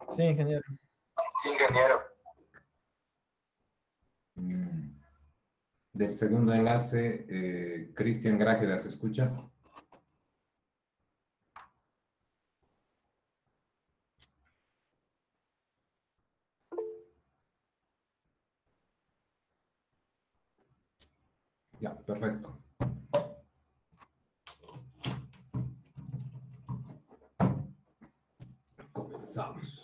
Sí, ingeniero. Sí, ingeniero. Mm. Del segundo enlace, Cristian Grájeda, ¿se escucha? Ya, perfecto. Comenzamos.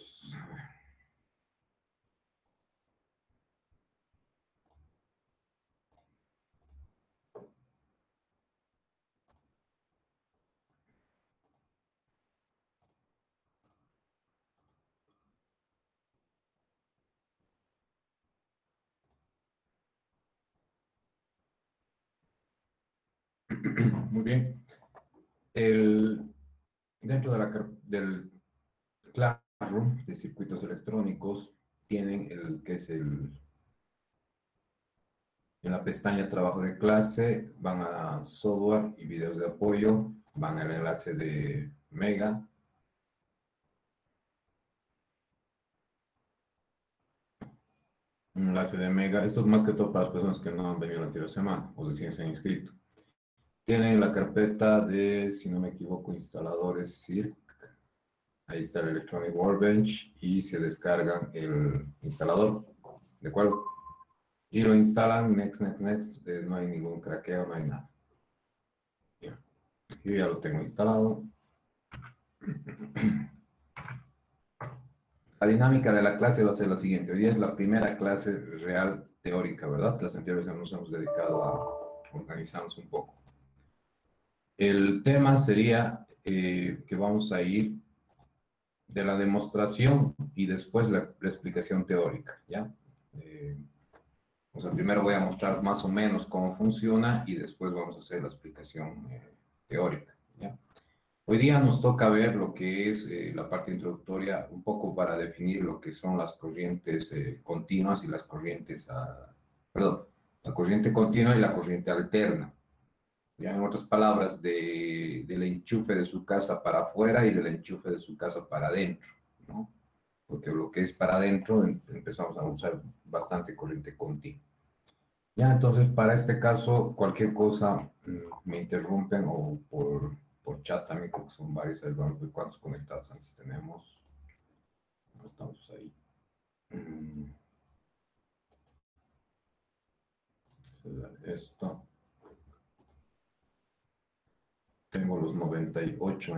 Muy bien. Dentro de del Classroom de circuitos electrónicos tienen el que es en la pestaña trabajo de clase, van a software y videos de apoyo, van al enlace de Mega. Un enlace de Mega. Esto es más que todo para las personas que no han venido la anterior semana o recién se han inscrito. Tienen la carpeta de, si no me equivoco, instaladores CIRC. Ahí está el Electronic Workbench y se descargan el instalador. ¿De acuerdo? Y lo instalan, next, next, next. No hay ningún craqueo, no hay nada. Bien. Yo ya lo tengo instalado. La dinámica de la clase va a ser la siguiente. Hoy es la primera clase real teórica, ¿verdad? Las anteriores nos hemos dedicado a organizarnos un poco. El tema sería que vamos a ir de la demostración y después la explicación teórica, ¿ya? O sea, primero voy a mostrar más o menos cómo funciona y después vamos a hacer la explicación teórica, ¿ya? Hoy día nos toca ver lo que es la parte introductoria, un poco para definir lo que son las corrientes continuas y las corrientes, perdón, la corriente continua y la corriente alterna. Ya en otras palabras, del enchufe de su casa para afuera y del enchufe de su casa para adentro, ¿no? Porque lo que es para adentro empezamos a usar bastante corriente continua. Ya, entonces, para este caso, cualquier cosa me interrumpen o por chat también, creo que son varios, ahí vamos a ver cuántos conectados antes tenemos. No estamos ahí. Esto. Tengo los 98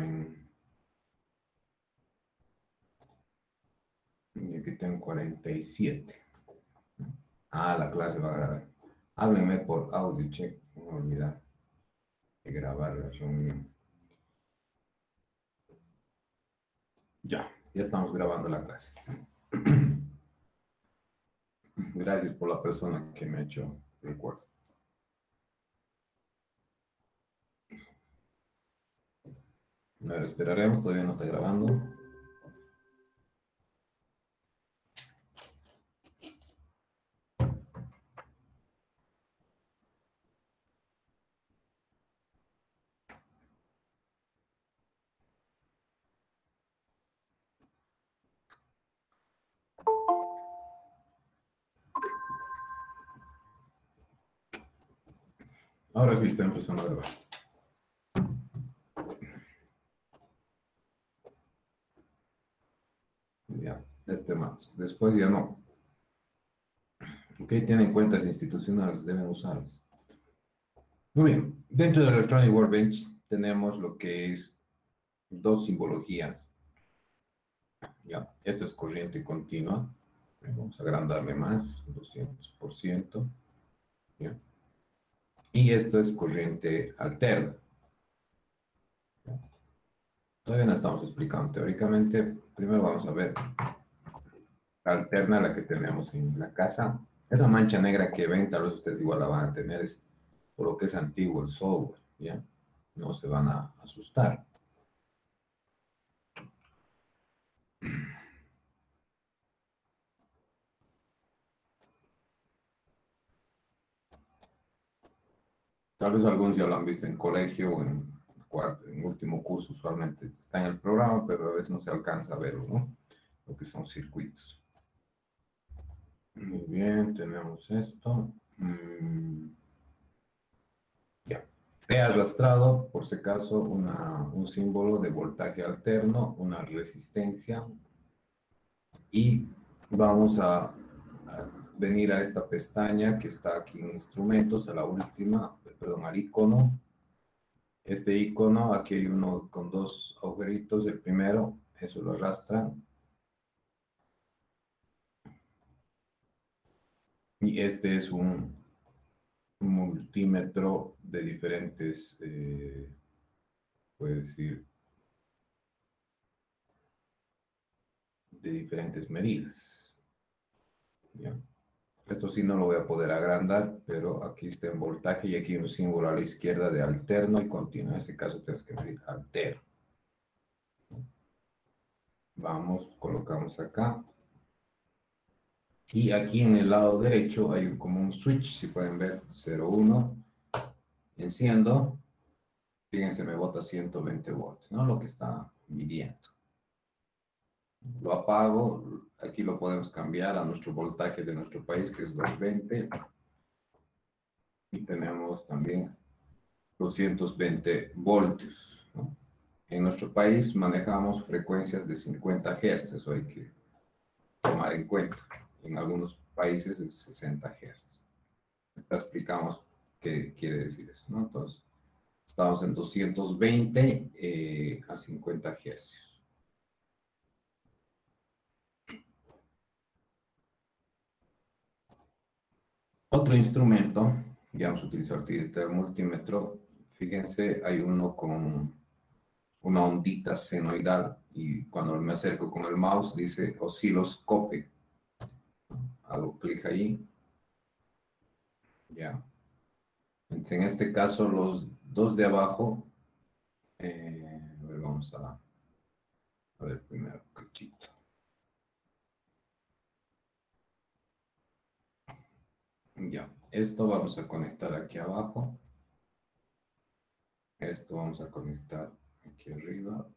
y aquí tengo 47. Ah, la clase va a grabar. Háblenme por audio, check. No me olvidar de grabar la reunión. Ya estamos grabando la clase. Gracias por la persona que me ha hecho recuerdo. A ver, esperaremos, todavía no está grabando. Ahora sí está empezando a grabar. Ya, más. Después ya no. Ok, tienen cuentas institucionales, deben usarlas. Muy bien, dentro del Electronic Workbench tenemos lo que es dos simbologías. Ya, esto es corriente continua. Vamos a agrandarle más, 200%. ¿Ya? Y esto es corriente alterna. ¿Ya? Todavía no estamos explicando teóricamente. Primero vamos a ver la alterna, la que tenemos en la casa. Esa mancha negra que ven, tal vez ustedes igual la van a tener, es por lo que es antiguo el software, ¿ya? No se van a asustar. Tal vez algunos ya lo han visto en colegio o en cuarto, en último curso, usualmente está en el programa, pero a veces no se alcanza a verlo, ¿no? lo que son circuitos. Muy bien, tenemos esto. Ya. He arrastrado, por si acaso, un símbolo de voltaje alterno, una resistencia, y vamos a venir a esta pestaña que está aquí en instrumentos, a la última, perdón, al icono. Este icono, aquí hay uno con dos agujeritos, el primero, eso lo arrastran, y este es un multímetro de diferentes, puede decir, de diferentes medidas. ¿Ya? Esto sí no lo voy a poder agrandar, pero aquí está en voltaje y aquí hay un símbolo a la izquierda de alterno y continuo. En este caso tienes que medir alterno. Vamos, colocamos acá. Y aquí en el lado derecho hay como un switch, si pueden ver, 0,1. Enciendo. Fíjense, me bota 120 volts, ¿no? Lo que está midiendo. Lo apago. Aquí lo podemos cambiar a nuestro voltaje de nuestro país, que es 220. Y tenemos también 220 voltios, ¿no? En nuestro país manejamos frecuencias de 50 Hz, eso hay que tomar en cuenta. En algunos países es 60 Hz. Te explicamos qué quiere decir eso, ¿no? Entonces, estamos en 220 a 50 Hz. Otro instrumento, ya vamos a utilizar el multímetro. Fíjense, hay uno con una ondita senoidal y cuando me acerco con el mouse dice osciloscopio. Hago clic ahí. Ya. Entonces, en este caso, los dos de abajo, a ver, vamos a ver primero, cachito. Ya, esto vamos a conectar aquí abajo. Esto vamos a conectar aquí arriba.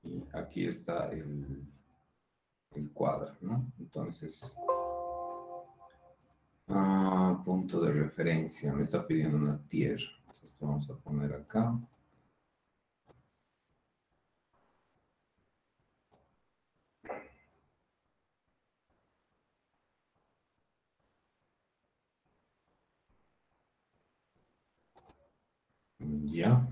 Y aquí está el cuadro, ¿no? Entonces, punto de referencia. Me está pidiendo una tierra. Entonces, esto vamos a poner acá. Ya.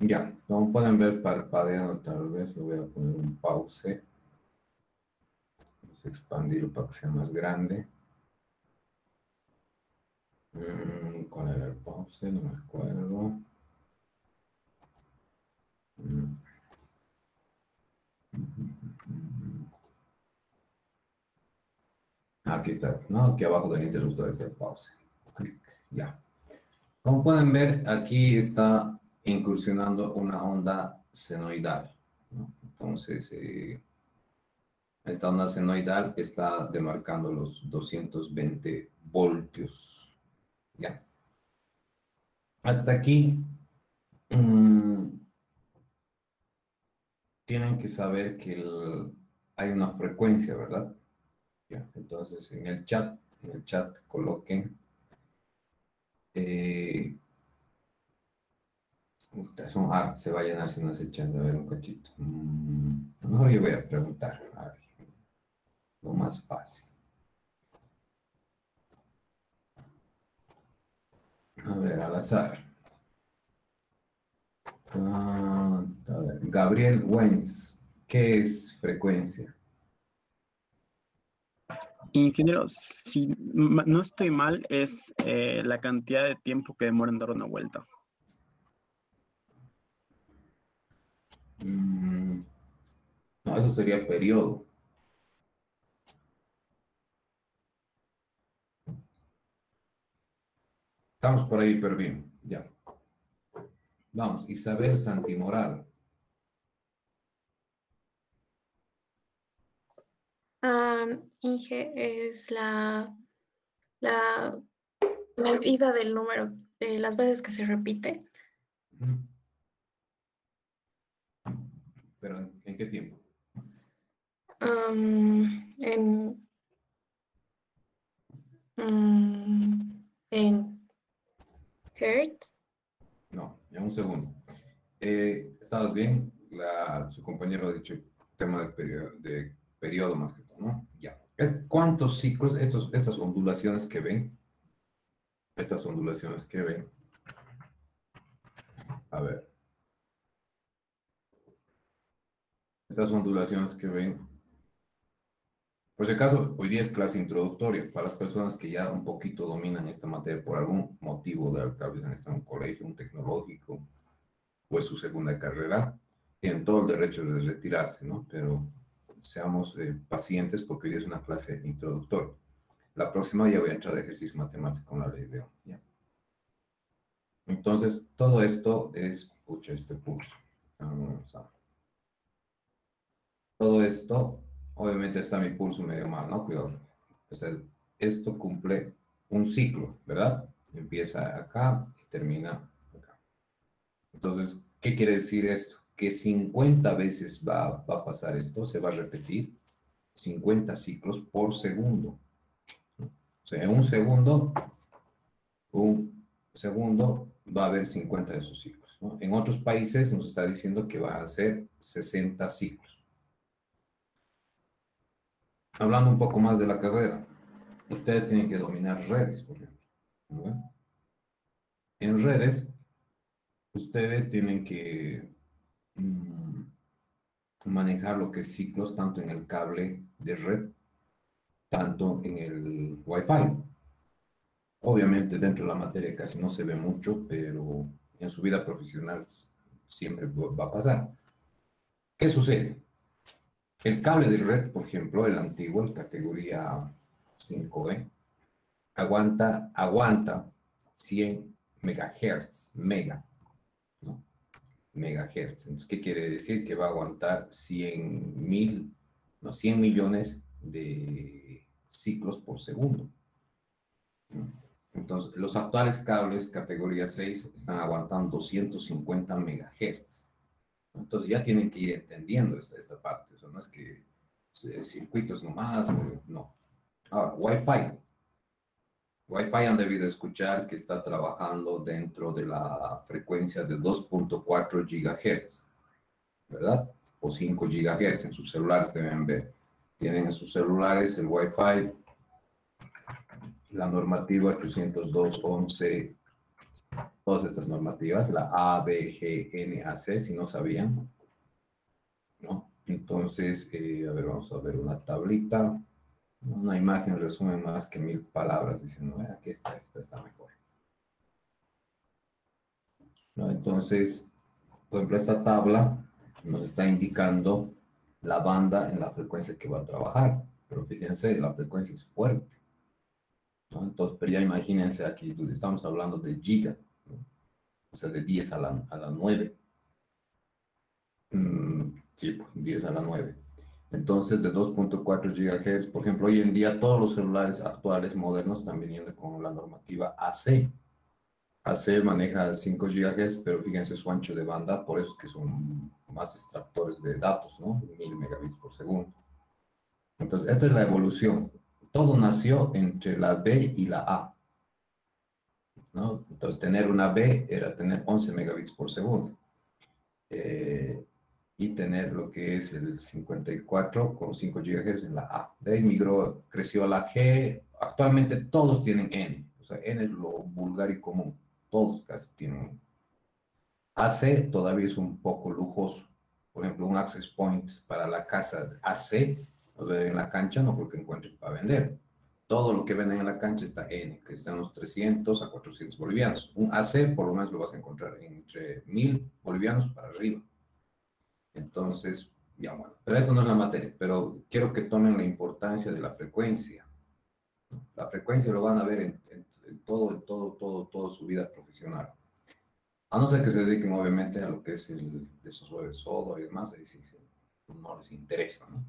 Ya, como pueden ver parpadeando, tal vez le voy a poner un pause. Vamos a expandirlo para que sea más grande. ¿Cuál era el pause? No me acuerdo. Mm, Aquí está, ¿no? Aquí abajo del interruptor está el pause. Clic, ya. Como pueden ver, aquí está incursionando una onda senoidal, ¿no? Entonces, esta onda senoidal está demarcando los 220 voltios. Ya. Hasta aquí, mm, tienen que saber que hay una frecuencia, ¿verdad? Ya. Entonces, en el chat coloquen. Eh, se va a llenar si no se echan a ver un cachito. No, yo voy a preguntar. A ver, lo más fácil. A ver, al azar. A ver, Gabriel Wenz, ¿qué es frecuencia? Ingeniero, si no estoy mal, es la cantidad de tiempo que demora en dar una vuelta. No, eso sería periodo. Estamos por ahí, pero bien, ya. Vamos, Isabel Santimoral. Inge es la medida del número de las veces que se repite. Ujú. ¿Pero en qué tiempo? En, en hertz. No, en un segundo. ¿Estabas bien? Su compañero ha dicho tema de periodo más que todo, ¿no? Ya. ¿Cuántos ciclos, estas ondulaciones que ven? Estas ondulaciones que ven. A ver. Estas ondulaciones que ven. Por si acaso, hoy día es clase introductoria para las personas que ya un poquito dominan esta materia por algún motivo, de tal vez en un colegio, un tecnológico, o es su segunda carrera, tienen todo el derecho de retirarse, ¿no? Pero seamos pacientes porque hoy día es una clase introductoria. La próxima ya voy a entrar a ejercicio matemático con la ley de Ohm, ¿ya? Entonces, todo esto es, pucha, este pulso. Vamos a todo esto, obviamente está mi pulso medio mal, ¿no? Cuidado. O sea, esto cumple un ciclo, ¿verdad? Empieza acá y termina acá. Entonces, ¿qué quiere decir esto? Que 50 veces va a pasar esto, se va a repetir 50 ciclos por segundo. O sea, en un segundo va a haber 50 de esos ciclos, ¿no? En otros países nos está diciendo que va a ser 60 ciclos. Hablando un poco más de la carrera, ustedes tienen que dominar redes, por ejemplo, ¿no? En redes, ustedes tienen que manejar lo que es ciclos tanto en el cable de red, tanto en el Wi-Fi. Obviamente dentro de la materia casi no se ve mucho, pero en su vida profesional siempre va a pasar. ¿Qué sucede? El cable de red, por ejemplo, el antiguo, el categoría 5E, aguanta 100 megahertz, ¿no? Megahertz. Entonces, ¿qué quiere decir? Que va a aguantar 100 millones de ciclos por segundo. Entonces, los actuales cables categoría 6 están aguantando 250 megahertz. Entonces, ya tienen que ir entendiendo esta parte. Eso no es que circuitos nomás, no. Ahora, Wi-Fi. Wi-Fi han debido escuchar que está trabajando dentro de la frecuencia de 2.4 GHz, ¿verdad? O 5 GHz en sus celulares deben ver. Tienen en sus celulares el Wi-Fi, la normativa 802.11, todas estas normativas, la A, B, G, N, A, C, si no sabían, ¿no? Entonces, a ver, vamos a ver una tablita. Una imagen resume más que 1000 palabras, dicen, no, aquí está, esta está mejor. ¿No? Entonces, por ejemplo, esta tabla nos está indicando la banda en la frecuencia que va a trabajar, pero fíjense, la frecuencia es fuerte, ¿no? Entonces, pero ya imagínense aquí, estamos hablando de giga, ¿no? O sea, de 10 a la 9. Sí, pues, 10 a la 9. Entonces, de 2.4 GHz, por ejemplo, hoy en día todos los celulares actuales modernos están viniendo con la normativa AC. AC maneja 5 GHz, pero fíjense su ancho de banda, por eso es que son más extractores de datos, ¿no? 1000 megabits por segundo. Entonces, esta es la evolución. Todo nació entre la B y la A, ¿no? Entonces, tener una B era tener 11 megabits por segundo. Y tener lo que es el 54 con 5 GHz en la A. De ahí migró, creció a la G. Actualmente todos tienen N. O sea, N es lo vulgar y común. Todos casi tienen. AC todavía es un poco lujoso. Por ejemplo, un access point para la casa AC, o sea, en la cancha no creo que encuentren para vender. Todo lo que venden en la cancha está N, que están los 300 a 400 bolivianos. Un AC por lo menos lo vas a encontrar entre 1000 bolivianos para arriba. Entonces, ya bueno, pero eso no es la materia, pero quiero que tomen la importancia de la frecuencia. La frecuencia lo van a ver toda su vida profesional. A no ser que se dediquen obviamente a lo que es el desarrollo de software y demás, ahí sí, no les interesa, ¿no?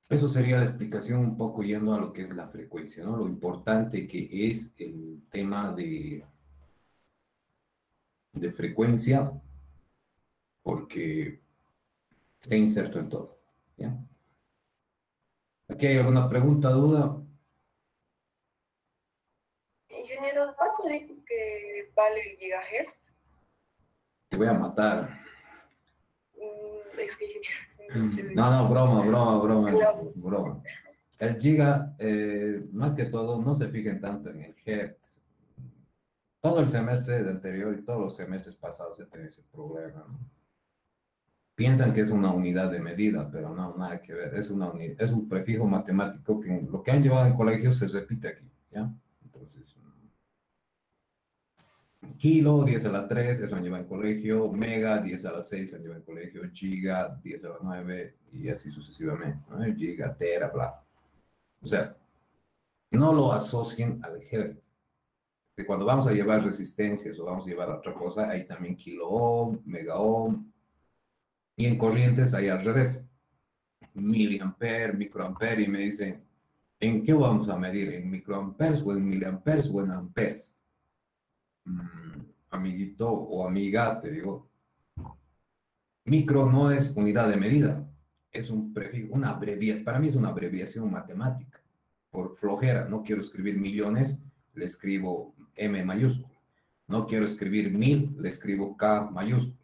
Eso sería la explicación un poco yendo a lo que es la frecuencia, ¿no? Lo importante que es el tema de frecuencia, porque está inserto en todo, ¿ya? ¿Aquí hay alguna pregunta, duda? Ingeniero, ¿cuánto dijo que vale el gigahertz? Te voy a matar. Es que No, broma. El giga, más que todo, no se fijen tanto en el hertz. Todo el semestre anterior y todos los semestres pasados se tiene ese problema, ¿no? Piensan que es una unidad de medida, pero no, nada que ver. Es un prefijo matemático que lo que han llevado en colegio se repite aquí, ¿ya? Entonces, kilo, 10 a la 3, eso han llevado en colegio. Mega, 10 a la 6, han llevado en colegio. Giga, 10 a la 9, y así sucesivamente, ¿no? Giga, tera, bla. O sea, no lo asocien al hertz. Que cuando vamos a llevar resistencias o vamos a llevar otra cosa, hay también kilo ohm, mega ohm, y en corrientes hay al revés, miliamper, microamper, y me dicen, ¿en qué vamos a medir? ¿En microamperes o en miliamperes o en amperes? Amiguito o amiga, te digo, micro no es unidad de medida, es un prefijo, una abreviación, para mí es una abreviación matemática. Por flojera, no quiero escribir millones, le escribo M mayúsculo. No quiero escribir 1000, le escribo K mayúsculo.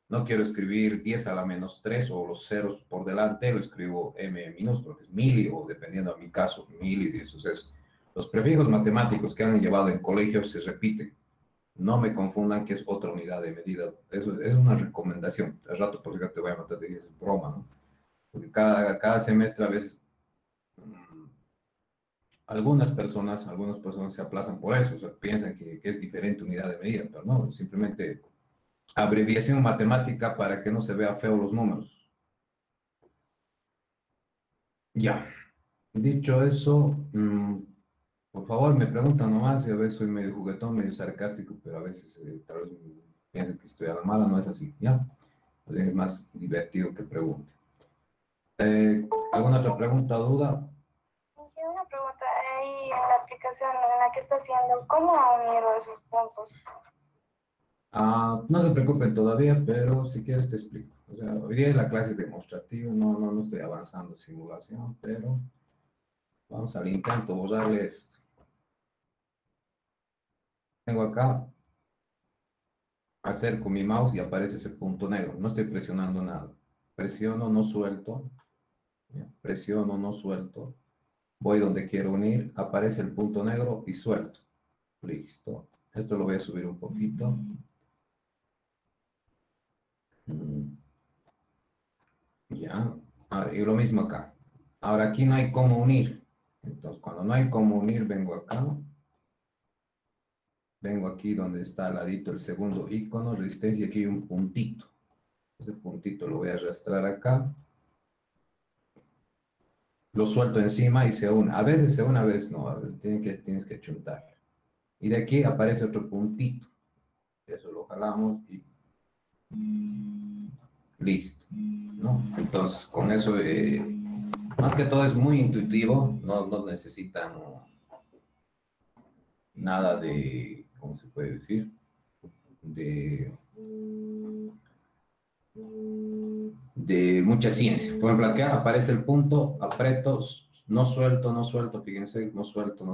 No quiero escribir 10 a la menos 3 o los ceros por delante, lo escribo M minúsculo, que es mili, o dependiendo de mi caso, mili. Entonces, los prefijos matemáticos que han llevado en colegio se repiten. No me confundan que es otra unidad de medida. Eso es una recomendación. Al rato, por si te voy a matar, te dices broma, ¿no? Porque cada semestre a veces algunas personas se aplazan por eso, o sea, piensan que es diferente unidad de medida, pero no, simplemente abreviación matemática para que no se vea feo los números. Ya, dicho eso, por favor me preguntan nomás, y a veces soy medio juguetón, medio sarcástico, pero a veces tal vez piensen que estoy a la mala, no es así, ¿ya? Es más divertido que pregunte. ¿Alguna otra pregunta o duda? una pregunta, ahí en la aplicación en la que está haciendo, ¿cómo ha unido esos puntos? No se preocupen todavía, pero si quieres te explico. O sea, hoy día es la clase demostrativa, no estoy avanzando simulación, pero vamos al intento, borrarle esto. Tengo acá, acerco mi mouse y aparece ese punto negro. No estoy presionando nada. Presiono, no suelto. Presiono, no suelto. Voy donde quiero unir, aparece el punto negro y suelto. Listo. Esto lo voy a subir un poquito. Ya. Y lo mismo acá. Ahora aquí no hay cómo unir. Entonces, cuando no hay cómo unir, vengo acá. Vengo aquí donde está al ladito el segundo icono, resistencia, aquí hay un puntito. Ese puntito lo voy a arrastrar acá. Lo suelto encima y se une. A veces se une, a veces no. A veces tienes que chuntar. Y de aquí aparece otro puntito. Eso lo jalamos y listo, ¿no? Entonces, con eso, más que todo es muy intuitivo. No necesitan nada de, ¿cómo se puede decir? De mucha ciencia. Por ejemplo, acá aparece el punto, aprieto, no suelto, fíjense, no suelto,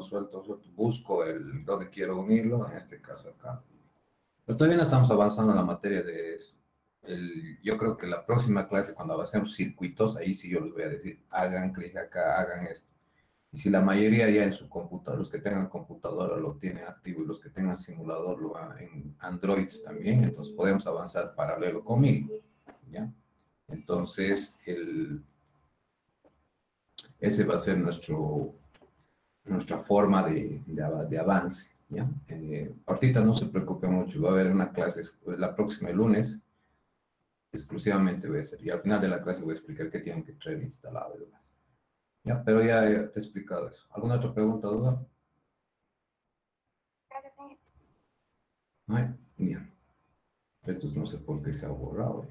busco donde quiero unirlo, en este caso acá. Pero todavía no estamos avanzando en la materia de eso. Yo creo que la próxima clase, cuando avancemos circuitos, ahí sí yo les voy a decir, hagan clic acá, hagan esto. Y si la mayoría ya en su computadora, los que tengan computadora lo tienen activo y los que tengan simulador lo en Android también, entonces podemos avanzar paralelo conmigo, ¿ya? Entonces, ese va a ser nuestra forma de avance, ¿ya? Ahorita no se preocupe mucho, va a haber una clase la próxima el lunes, exclusivamente voy a hacer, y al final de la clase voy a explicar qué tienen que traer instalado y demás. Ya, pero ya te he explicado eso. ¿Alguna otra pregunta, duda? Creo que sí. Ay, bien. Estos no sé por qué se ha borrado.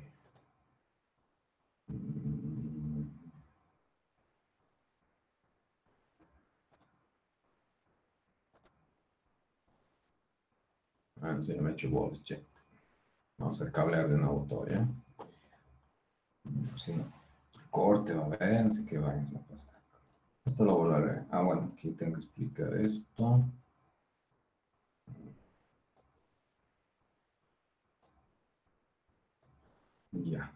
Mm, sí, me he hecho bolas, che. Vamos a cablear de nuevo todo, ¿ya? Si no, corte va a haber, así que vaya, no pasa nada. Esto lo borraré. Ah, bueno, aquí tengo que explicar esto. Ya.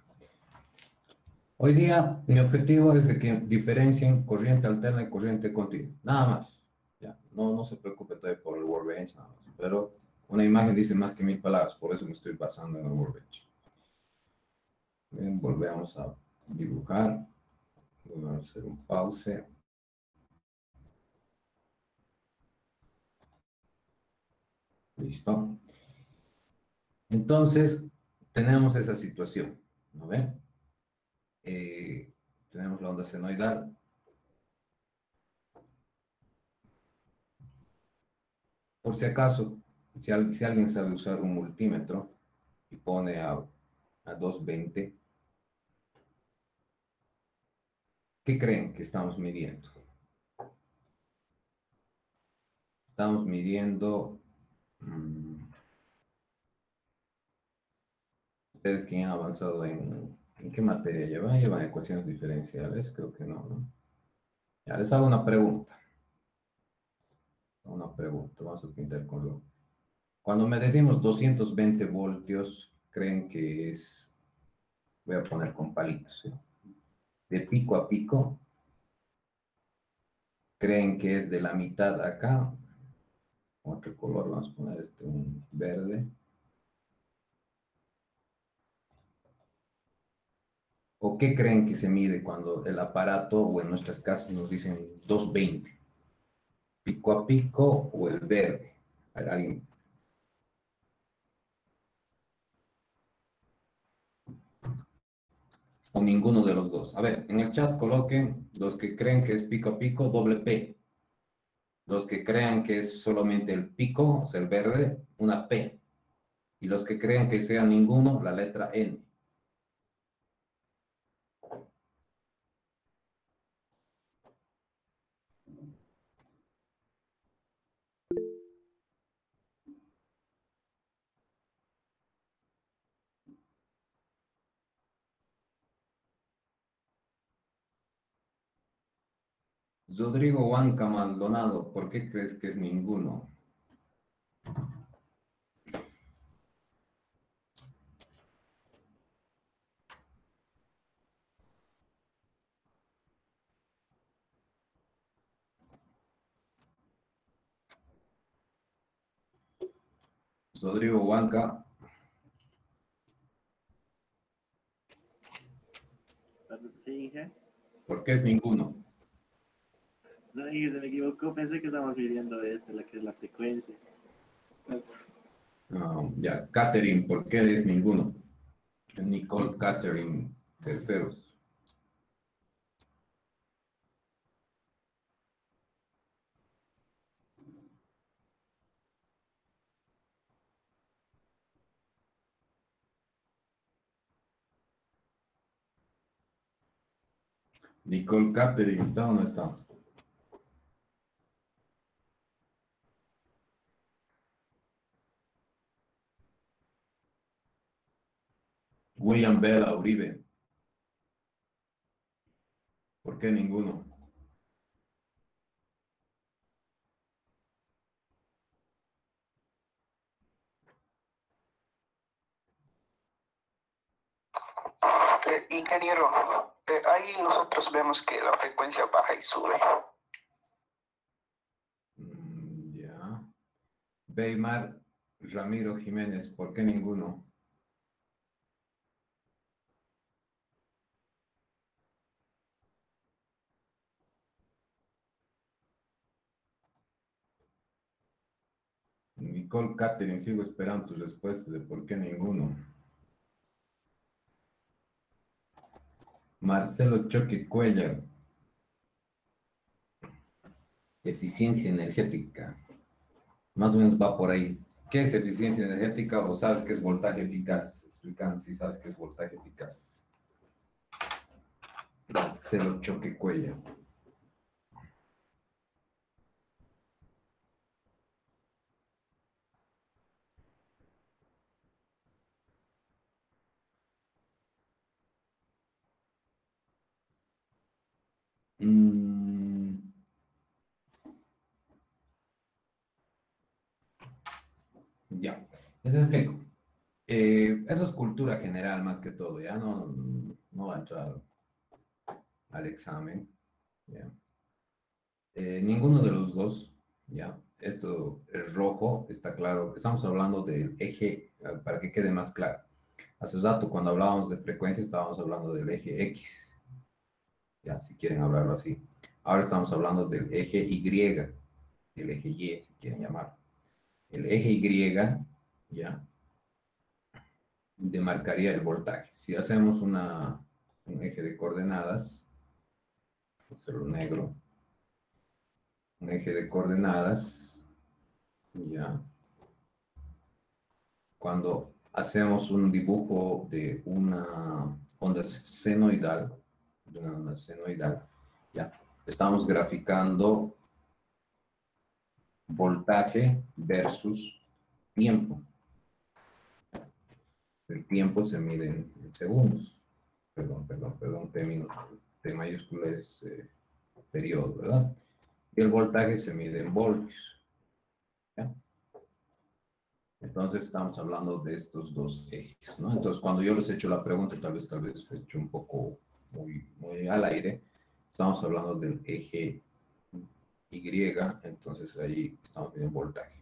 Hoy día mi objetivo es de que diferencien corriente alterna y corriente continua. Nada más. Ya. No se preocupe todavía por el workbench, nada más. Pero una imagen dice más que 1000 palabras, por eso me estoy basando en el workbench. Bien, volvemos a dibujar. Voy a hacer un pause. Listo. Entonces, tenemos esa situación. ¿No ven? Tenemos la onda senoidal. Por si acaso, si alguien sabe usar un multímetro y pone a 220, ¿qué creen que estamos midiendo? Estamos midiendo... ¿Ustedes que han avanzado en qué materia llevan? ¿Llevan ecuaciones diferenciales? Creo que no, ¿no? Ya les hago una pregunta. Vamos a pintar con lo... Cuando me decimos 220 voltios, creen que es... Voy a poner con palitos, ¿sí? De pico a pico, creen que es de la mitad acá. Otro color, vamos a poner este, un verde. ¿O qué creen que se mide cuando el aparato o en nuestras casas nos dicen 220? ¿Pico a pico o el verde? A ver, alguien. O ninguno de los dos. A ver, en el chat coloquen los que creen que es pico a pico, doble P. Los que crean que es solamente el pico, o sea, el verde, una P. Y los que crean que sea ninguno, la letra N. Rodrigo Huanca Maldonado, ¿por qué crees que es ninguno? Rodrigo Huanca, Sí, dije. ¿por qué es ninguno? No, dije, se me equivocó. Pensé que estábamos midiendo la que es la frecuencia. Ya, Catherine, ¿por qué es ninguno? Nicole Catherine, terceros. Nicole Catherine, ¿está o no está? William Bella Uribe, ¿por qué ninguno? Ingeniero, ahí nosotros vemos que la frecuencia baja y sube. Ya. Weimar Ramiro Jiménez, ¿por qué ninguno? Nicole Catherine, sigo esperando tu respuesta de por qué ninguno. Marcelo Choque Cuellar, Eficiencia energética. Más o menos va por ahí. ¿Qué es eficiencia energética? ¿O sabes qué es voltaje eficaz? Explicando si sabes qué es voltaje eficaz. Cero choque cuello. Ya, les explico. Eso es cultura general más que todo, ya no va a entrar al examen. ¿Ya? Ninguno de los dos, ¿ya? Esto, el rojo, está claro. Estamos hablando del eje, para que quede más claro. Hace rato, cuando hablábamos de frecuencia, estábamos hablando del eje X, ya, si quieren hablarlo así. Ahora estamos hablando del eje Y, del eje Y, si quieren llamarlo. El eje Y, ya, demarcaría el voltaje. Si hacemos un eje de coordenadas, vamos a hacerlo negro, un eje de coordenadas, ya. Cuando hacemos un dibujo de una onda senoidal, ya, estamos graficando voltaje versus tiempo. El tiempo se mide en segundos. Perdón, T mayúscula es periodo, ¿verdad? Y el voltaje se mide en voltios. ¿Ya? Entonces estamos hablando de estos dos ejes, ¿no? Entonces cuando yo les he hecho la pregunta, tal vez he hecho un poco muy al aire, estamos hablando del eje Y, entonces ahí estamos en voltaje.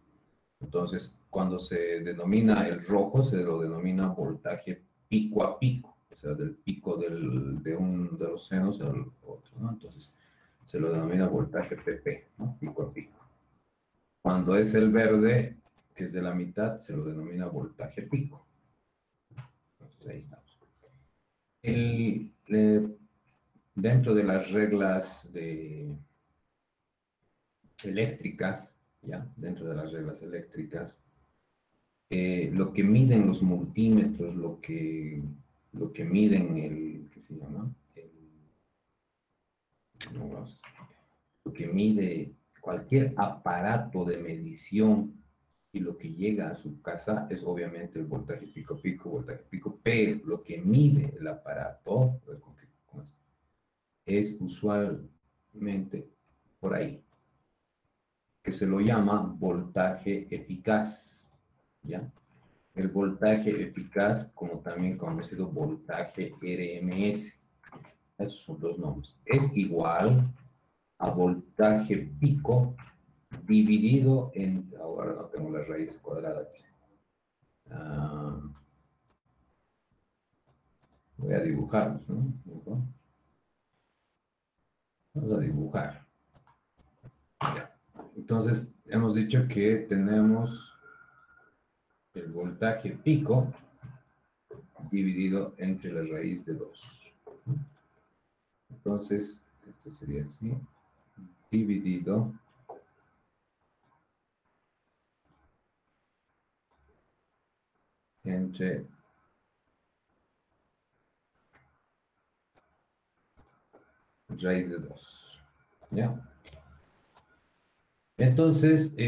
Entonces, cuando se denomina el rojo, se lo denomina voltaje pico a pico, o sea, del pico de los senos al otro, ¿no? Entonces, se lo denomina voltaje PP, ¿no? Pico a pico. Cuando es el verde, que es de la mitad, se lo denomina voltaje pico. Entonces, ahí estamos. Dentro de las reglas eléctricas, ¿ya? Dentro de las reglas eléctricas, lo que miden los multímetros, lo que miden ¿qué se llama? Lo que mide cualquier aparato de medición y lo que llega a su casa es obviamente el voltaje pico pico, voltaje pico, pero lo que mide el aparato es usualmente por ahí, que se lo llama voltaje eficaz, ¿ya? El voltaje eficaz, como también conocido voltaje RMS, esos son dos nombres, es igual a voltaje pico dividido ahora no tengo la raíz cuadrada aquí. Voy a dibujar, ¿no? Vamos a dibujar. Ya. Entonces, hemos dicho que tenemos el voltaje pico dividido entre la raíz de 2. Entonces, esto sería así, dividido entre raíz de 2. ¿Ya? Entonces, si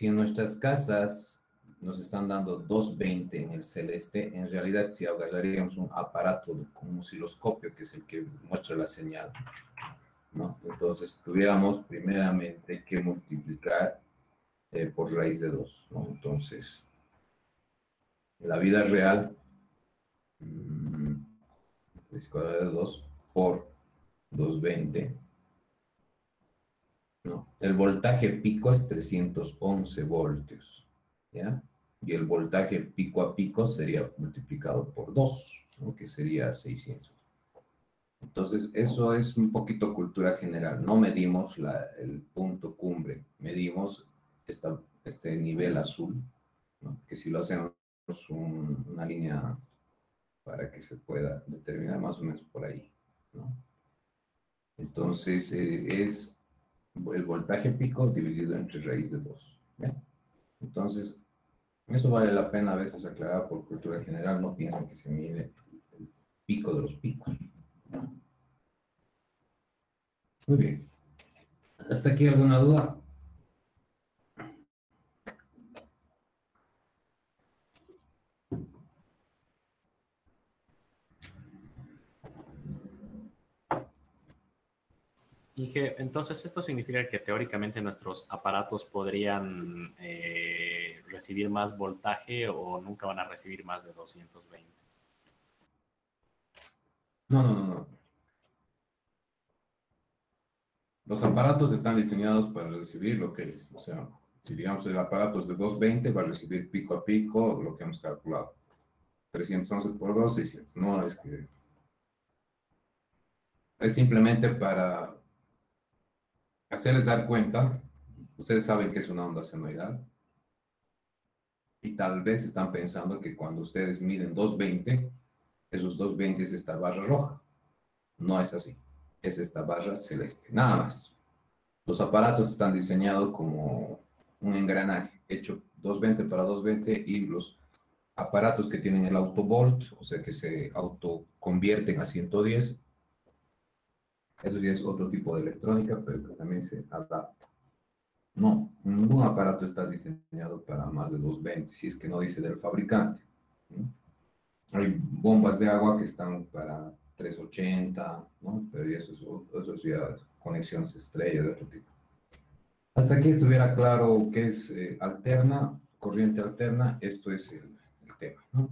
en nuestras casas nos están dando 220 en el celeste, en realidad si agarraríamos un aparato como un osciloscopio, que es el que muestra la señal, ¿no? Entonces tuviéramos primeramente que multiplicar por raíz de 2, ¿no? Entonces, en la vida real, raíz cuadrada de 2 por 220, ¿no? El voltaje pico es 311 voltios, ¿ya? Y el voltaje pico a pico sería multiplicado por 2, ¿no? Que sería 600. Entonces, eso es un poquito cultura general. No medimos el punto cumbre, medimos este nivel azul, ¿no? Que si lo hacemos una línea para que se pueda determinar más o menos por ahí, ¿no? Entonces, es el voltaje pico dividido entre raíz de 2. Entonces, eso vale la pena a veces aclarar por cultura general, no piensen que se mide el pico de los picos. Muy bien. ¿Hasta aquí alguna duda? Inge, entonces esto significa que teóricamente nuestros aparatos podrían recibir más voltaje o nunca van a recibir más de 220. No. Los aparatos están diseñados para recibir lo que es, o sea, si digamos el aparato es de 220, va a recibir pico a pico lo que hemos calculado. 311 por 2, 600. No, es que es simplemente para hacerles dar cuenta. Ustedes saben que es una onda senoidal y tal vez están pensando que cuando ustedes miden 220, esos 220 es esta barra roja. No es así, es esta barra celeste, nada más. Los aparatos están diseñados como un engranaje hecho 220 para 220 y los aparatos que tienen el autovolt, o sea que se autoconvierten a 110, eso ya es otro tipo de electrónica, pero que también se adapta. No, ningún aparato está diseñado para más de 220, si es que no dice del fabricante. Hay bombas de agua que están para 380, ¿no? Pero eso es ya conexiones estrella de otro tipo. Hasta aquí estuviera claro qué es alterna, corriente alterna, esto es el tema, ¿no?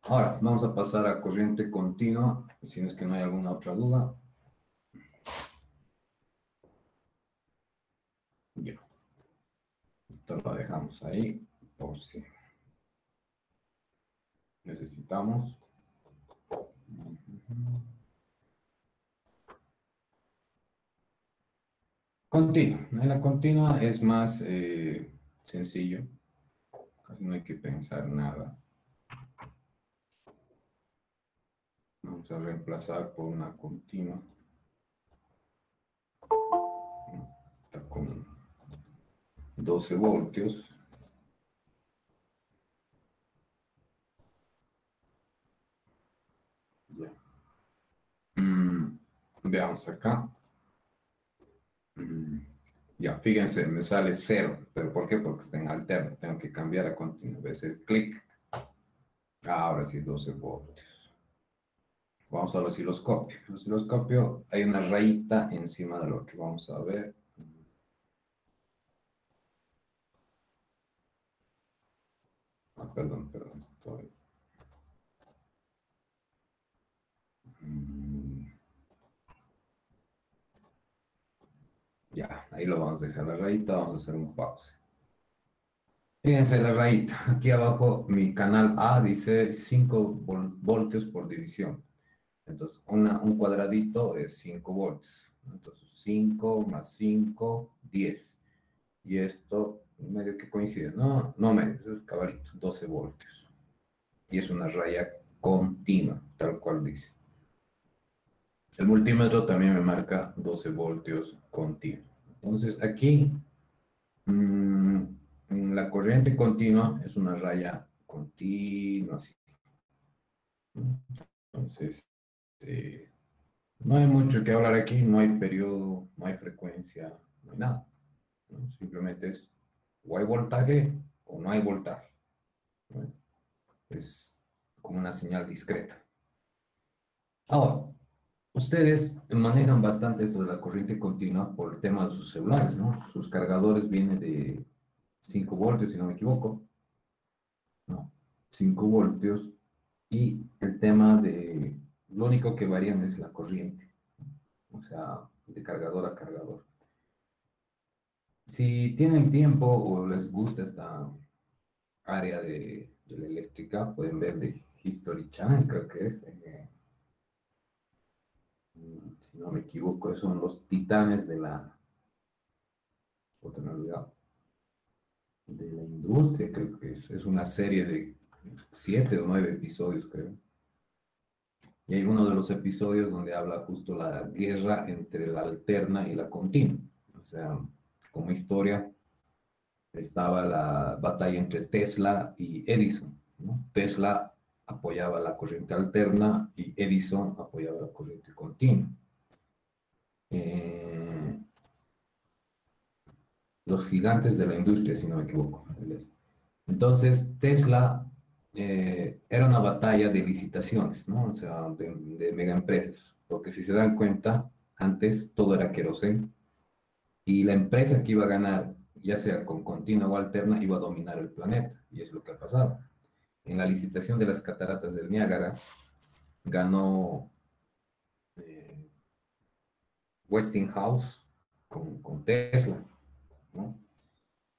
Ahora, vamos a pasar a corriente continua, si no es que no hay alguna otra duda. Ya. Esto lo dejamos ahí, por si necesitamos. Continua. En la continua es más sencillo. Casi no hay que pensar nada. Vamos a reemplazar por una continua. Está con 12 voltios. Ya. Veamos acá. Ya, fíjense, me sale 0. ¿Pero por qué? Porque está en alterno. Tengo que cambiar a continua. Voy a hacer clic. Ahora sí, 12 voltios. Vamos al osciloscopio. En el osciloscopio hay una rayita encima de lo que vamos a ver. Perdón. Estoy... Ya, ahí lo vamos a dejar la rayita, vamos a hacer un pause. Fíjense la rayita, aquí abajo mi canal A dice 5 voltios por división. Entonces un cuadradito es 5 voltios. Entonces 5 más 5, 10. Y esto medio que coincide, no medio, es cabalito, 12 voltios. Y es una raya continua, tal cual dice. El multímetro también me marca 12 voltios continuo. Entonces aquí, la corriente continua es una raya continua. Así. Entonces, no hay mucho que hablar aquí, no hay periodo, no hay frecuencia, no hay nada. ¿No? Simplemente es o hay voltaje o no hay voltaje. ¿No? Es como una señal discreta. Ahora, ustedes manejan bastante esto de la corriente continua por el tema de sus celulares, ¿no? Sus cargadores vienen de 5 voltios, si no me equivoco. No, 5 voltios. Y el tema de, lo único que varían es la corriente. O sea, de cargador a cargador. Si tienen tiempo o les gusta esta área de la eléctrica, pueden ver de History Channel, creo que es. Si no me equivoco, son los titanes de la de la industria, creo que es una serie de 7 o 9 episodios, creo. Y hay uno de los episodios donde habla justo la guerra entre la alterna y la continua. O sea, como historia, estaba la batalla entre Tesla y Edison, ¿no? Tesla apoyaba la corriente alterna y Edison apoyaba la corriente continua. Los gigantes de la industria, si no me equivoco. Entonces, Tesla era una batalla de licitaciones, ¿no? O sea, de mega empresas, porque si se dan cuenta, antes todo era queroseno y la empresa que iba a ganar, ya sea con continua o alterna, iba a dominar el planeta, y es lo que ha pasado. En la licitación de las cataratas del Niágara, ganó Westinghouse con Tesla, ¿no?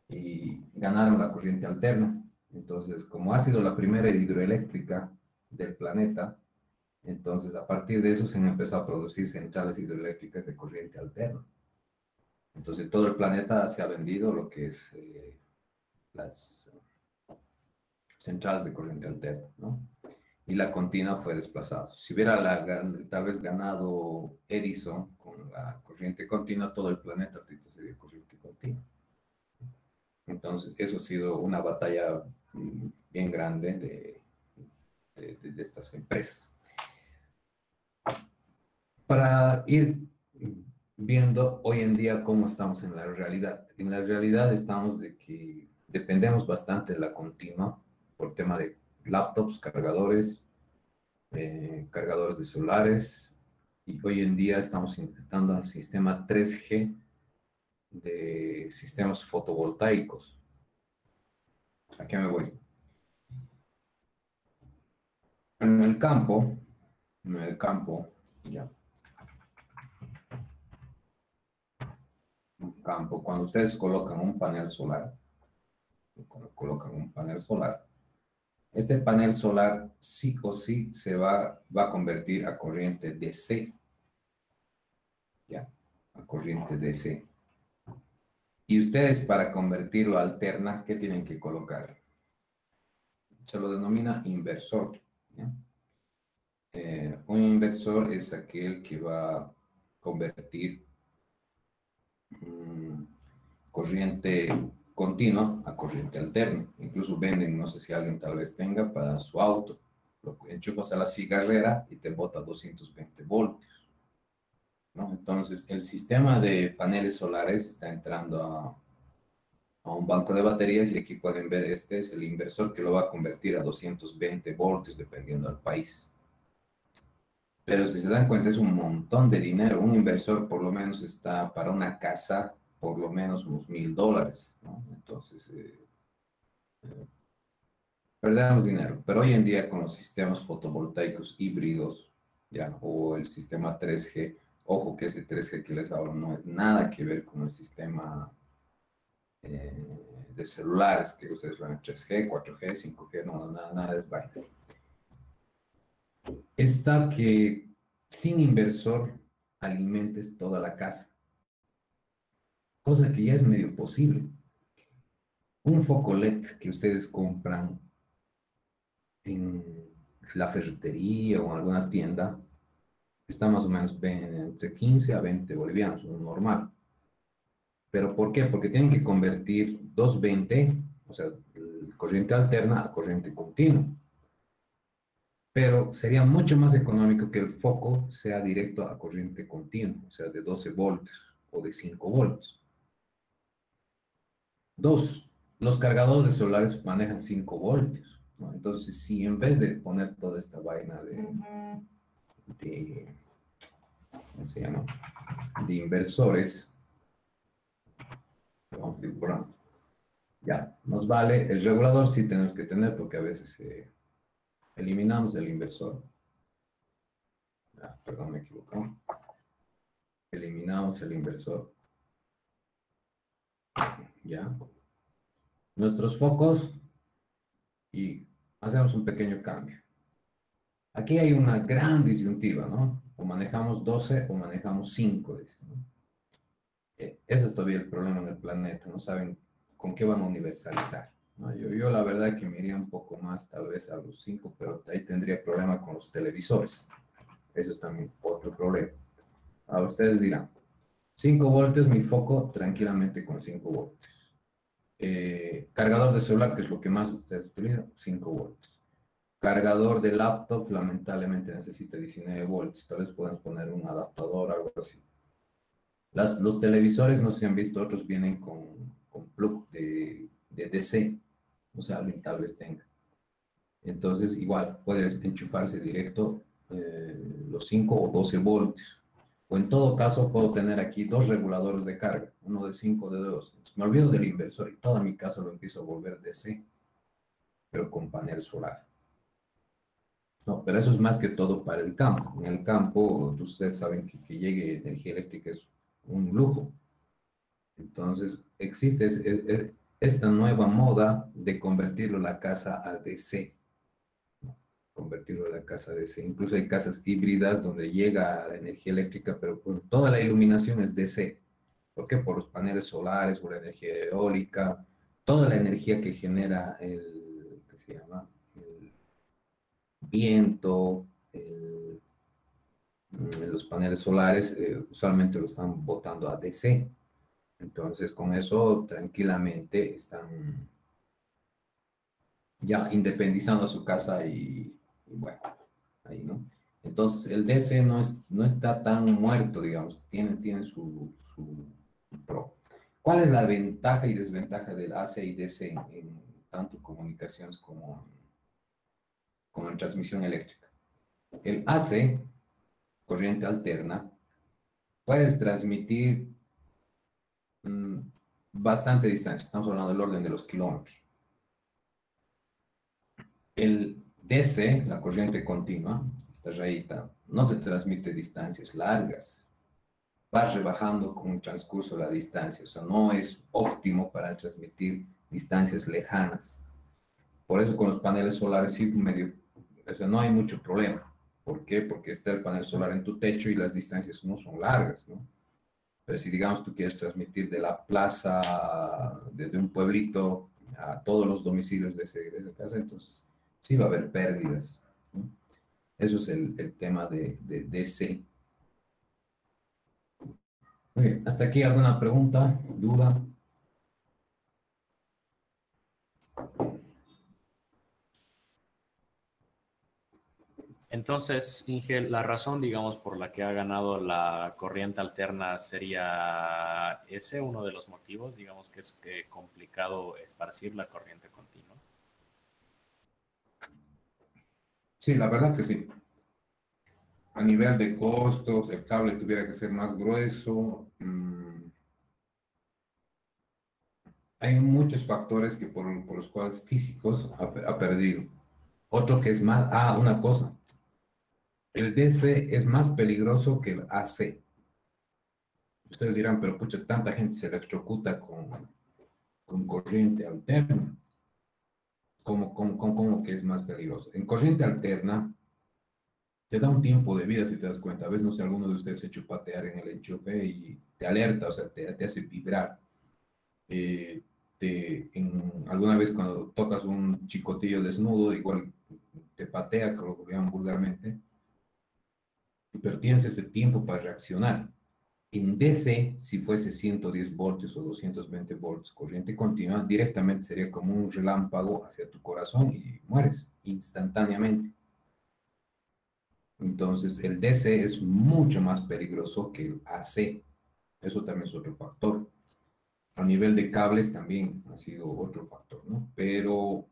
Y ganaron la corriente alterna. Entonces, como ha sido la primera hidroeléctrica del planeta, entonces a partir de eso se han empezado a producir centrales hidroeléctricas de corriente alterna. Entonces, todo el planeta se ha vendido lo que es las centrales de corriente alterna, ¿no? Y la continua fue desplazada. Si hubiera tal vez ganado Edison con la corriente continua, todo el planeta ahorita sería corriente continua. Entonces, eso ha sido una batalla bien grande de estas empresas. Para ir viendo hoy en día cómo estamos en la realidad. En la realidad estamos de que dependemos bastante de la continua por tema de laptops, cargadores, cargadores de celulares, y hoy en día estamos intentando el sistema 3G de sistemas fotovoltaicos. ¿A qué me voy? En el campo, ya. Cuando ustedes colocan un panel solar, este panel solar sí o sí se va a convertir a corriente DC, ya, a corriente DC. Y ustedes, para convertirlo a alterna, ¿qué tienen que colocar? Se lo denomina inversor, ¿ya? Un inversor es aquel que va a convertir corriente continua a corriente alterna. Incluso venden, no sé si alguien tal vez tenga para su auto, lo enchufas a la cigarrera y te bota 220 voltios, ¿no? Entonces, el sistema de paneles solares está entrando a un banco de baterías, y aquí pueden ver, este es el inversor que lo va a convertir a 220 voltios dependiendo del país. Pero si se dan cuenta, es un montón de dinero. Un inversor por lo menos está para una casa por lo menos unos $1,000, ¿no? Entonces, perdemos dinero. Pero hoy en día con los sistemas fotovoltaicos híbridos, ya, o el sistema 3G, ojo que ese 3G que les hablo no es nada que ver con el sistema de celulares, que ustedes van a 3G, 4G, 5G, no, nada de vaina. Está que sin inversor alimentes toda la casa, cosa que ya es medio posible. Un foco LED que ustedes compran en la ferretería o en alguna tienda está más o menos entre 15 a 20 bolivianos, un normal. ¿Pero por qué? Porque tienen que convertir 220, o sea, corriente alterna a corriente continua. Pero sería mucho más económico que el foco sea directo a corriente continua, o sea, de 12 voltios o de 5 voltios. Dos, los cargadores de celulares manejan 5 voltios, ¿no? Entonces, si en vez de poner toda esta vaina ¿cómo se llama? De inversores, bueno, ya, nos vale, el regulador sí tenemos que tener, porque a veces eliminamos el inversor. Perdón, me equivoqué. Eliminamos el inversor. Ya. Nuestros focos, y hacemos un pequeño cambio. Aquí hay una gran disyuntiva, ¿no? O manejamos 12 o manejamos 5, ¿no? Ese es todavía el problema en el planeta. No saben con qué van a universalizar, ¿no? Yo la verdad que me iría un poco más tal vez a los 5, pero ahí tendría problema con los televisores. Eso es también otro problema. A ustedes dirán, 5 voltios, mi foco tranquilamente con 5 voltios. Cargador de celular, que es lo que más ustedes utilizan, 5 voltios. Cargador de laptop, lamentablemente necesita 19 voltios. Tal vez puedan poner un adaptador, algo así. Los televisores, no sé si han visto, otros vienen con plug de DC. O sea, alguien tal vez tenga. Entonces, igual, puedes enchufarse directo los 5 o 12 voltios. O en todo caso, puedo tener aquí 2 reguladores de carga, uno de 5, de 2. Me olvido del inversor y toda mi casa lo empiezo a volver DC, pero con panel solar. No, pero eso es más que todo para el campo. En el campo, ustedes saben que llegue energía eléctrica es un lujo. Entonces, existe esta nueva moda de convertirlo la casa a DC. Convertirlo a la casa DC. Incluso hay casas híbridas donde llega la energía eléctrica, pero toda la iluminación es DC. ¿Por qué? Por los paneles solares, por la energía eólica, toda la energía que genera ¿qué se llama? El viento, los paneles solares, usualmente lo están botando a DC. Entonces, con eso tranquilamente están ya independizando su casa y bueno, ahí, ¿no? Entonces, el DC no está tan muerto, digamos, tiene su pro. ¿Cuál es la ventaja y desventaja del AC y DC en tanto comunicaciones como en transmisión eléctrica? El AC, corriente alterna, puedes transmitir bastante distancia, estamos hablando del orden de los kilómetros. El DC, la corriente continua, esta rayita, no se transmite distancias largas. Va rebajando con el transcurso de la distancia, o sea, no es óptimo para transmitir distancias lejanas. Por eso con los paneles solares sí o sea, no hay mucho problema. ¿Por qué? Porque está el panel solar en tu techo y las distancias no son largas, ¿no? Pero si, digamos, tú quieres transmitir de la plaza, desde un pueblito, a todos los domicilios de esa casa, entonces sí va a haber pérdidas, ¿no? Eso es el tema de DC. Muy bien, ¿hasta aquí alguna pregunta, duda? Entonces, Inge, la razón, digamos, por la que ha ganado la corriente alterna sería ese uno de los motivos, digamos, que es complicado esparcir la corriente continua. Sí, la verdad que sí. A nivel de costos, el cable tuviera que ser más grueso. Hay muchos factores por los cuales físicos ha perdido. Otro que es más, una cosa. El DC es más peligroso que el AC. Ustedes dirán, pero pucha, tanta gente se electrocuta con corriente alterna. ¿Cómo que es más peligroso? En corriente alterna, te da un tiempo de vida, si te das cuenta. A veces, no sé, alguno de ustedes se echa patear en el enchufe y te alerta, o sea, te hace vibrar. Alguna vez cuando tocas un chicotillo desnudo, igual te patea, como lo llaman vulgarmente, pero tienes ese tiempo para reaccionar. En DC, si fuese 110 voltios o 220 voltios, corriente continua, directamente sería como un relámpago hacia tu corazón y mueres instantáneamente. Entonces, el DC es mucho más peligroso que el AC. Eso también es otro factor. A nivel de cables también ha sido otro factor, ¿no? Pero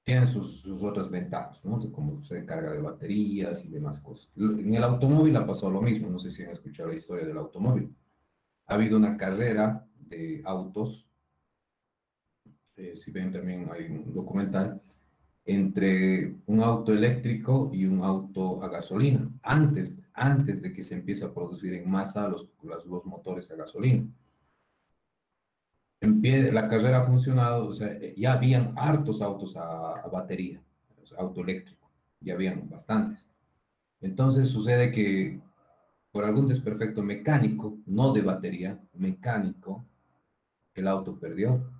tienen sus otras ventajas, ¿no? Como se carga de baterías y demás cosas. En el automóvil ha pasado lo mismo. No sé si han escuchado la historia del automóvil. Ha habido una carrera de autos. Si ven, también hay un documental entre un auto eléctrico y un auto a gasolina, antes de que se empiece a producir en masa los motores a gasolina. La carrera ha funcionado, o sea, ya habían hartos autos a batería, o sea, auto eléctrico, ya habían bastantes. Entonces sucede que por algún desperfecto mecánico, no de batería, mecánico, el auto perdió.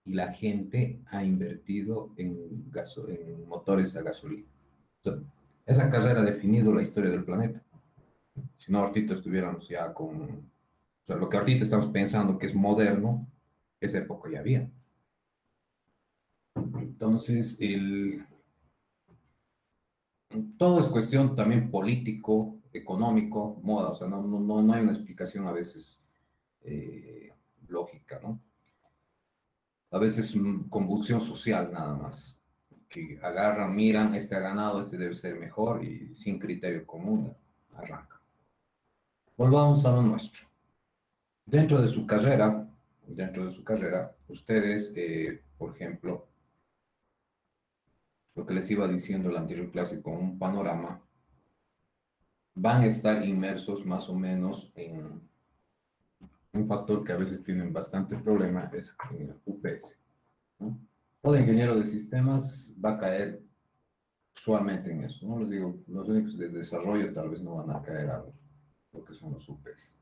Y la gente ha invertido en motores a gasolina. O sea, Esa carrera ha definido la historia del planeta. Si no, ahorita estuviéramos ya con... O sea, lo que ahorita estamos pensando que es moderno, esa época ya había. Entonces, todo es cuestión también político, económico, moda. O sea, no hay una explicación a veces lógica, ¿no? A veces convulsión social nada más, que agarran, miran, este ha ganado, este debe ser mejor y sin criterio común arranca. Volvamos a lo nuestro. Dentro de su carrera, ustedes, por ejemplo, lo que les iba diciendo en la anterior clase con un panorama, van a estar inmersos más o menos en un factor que a veces tienen bastante problema, es en el UPS, ¿no? Todo ingeniero de sistemas va a caer usualmente en eso, ¿no? Les digo, los únicos de desarrollo tal vez no van a caer a lo que son los UPS.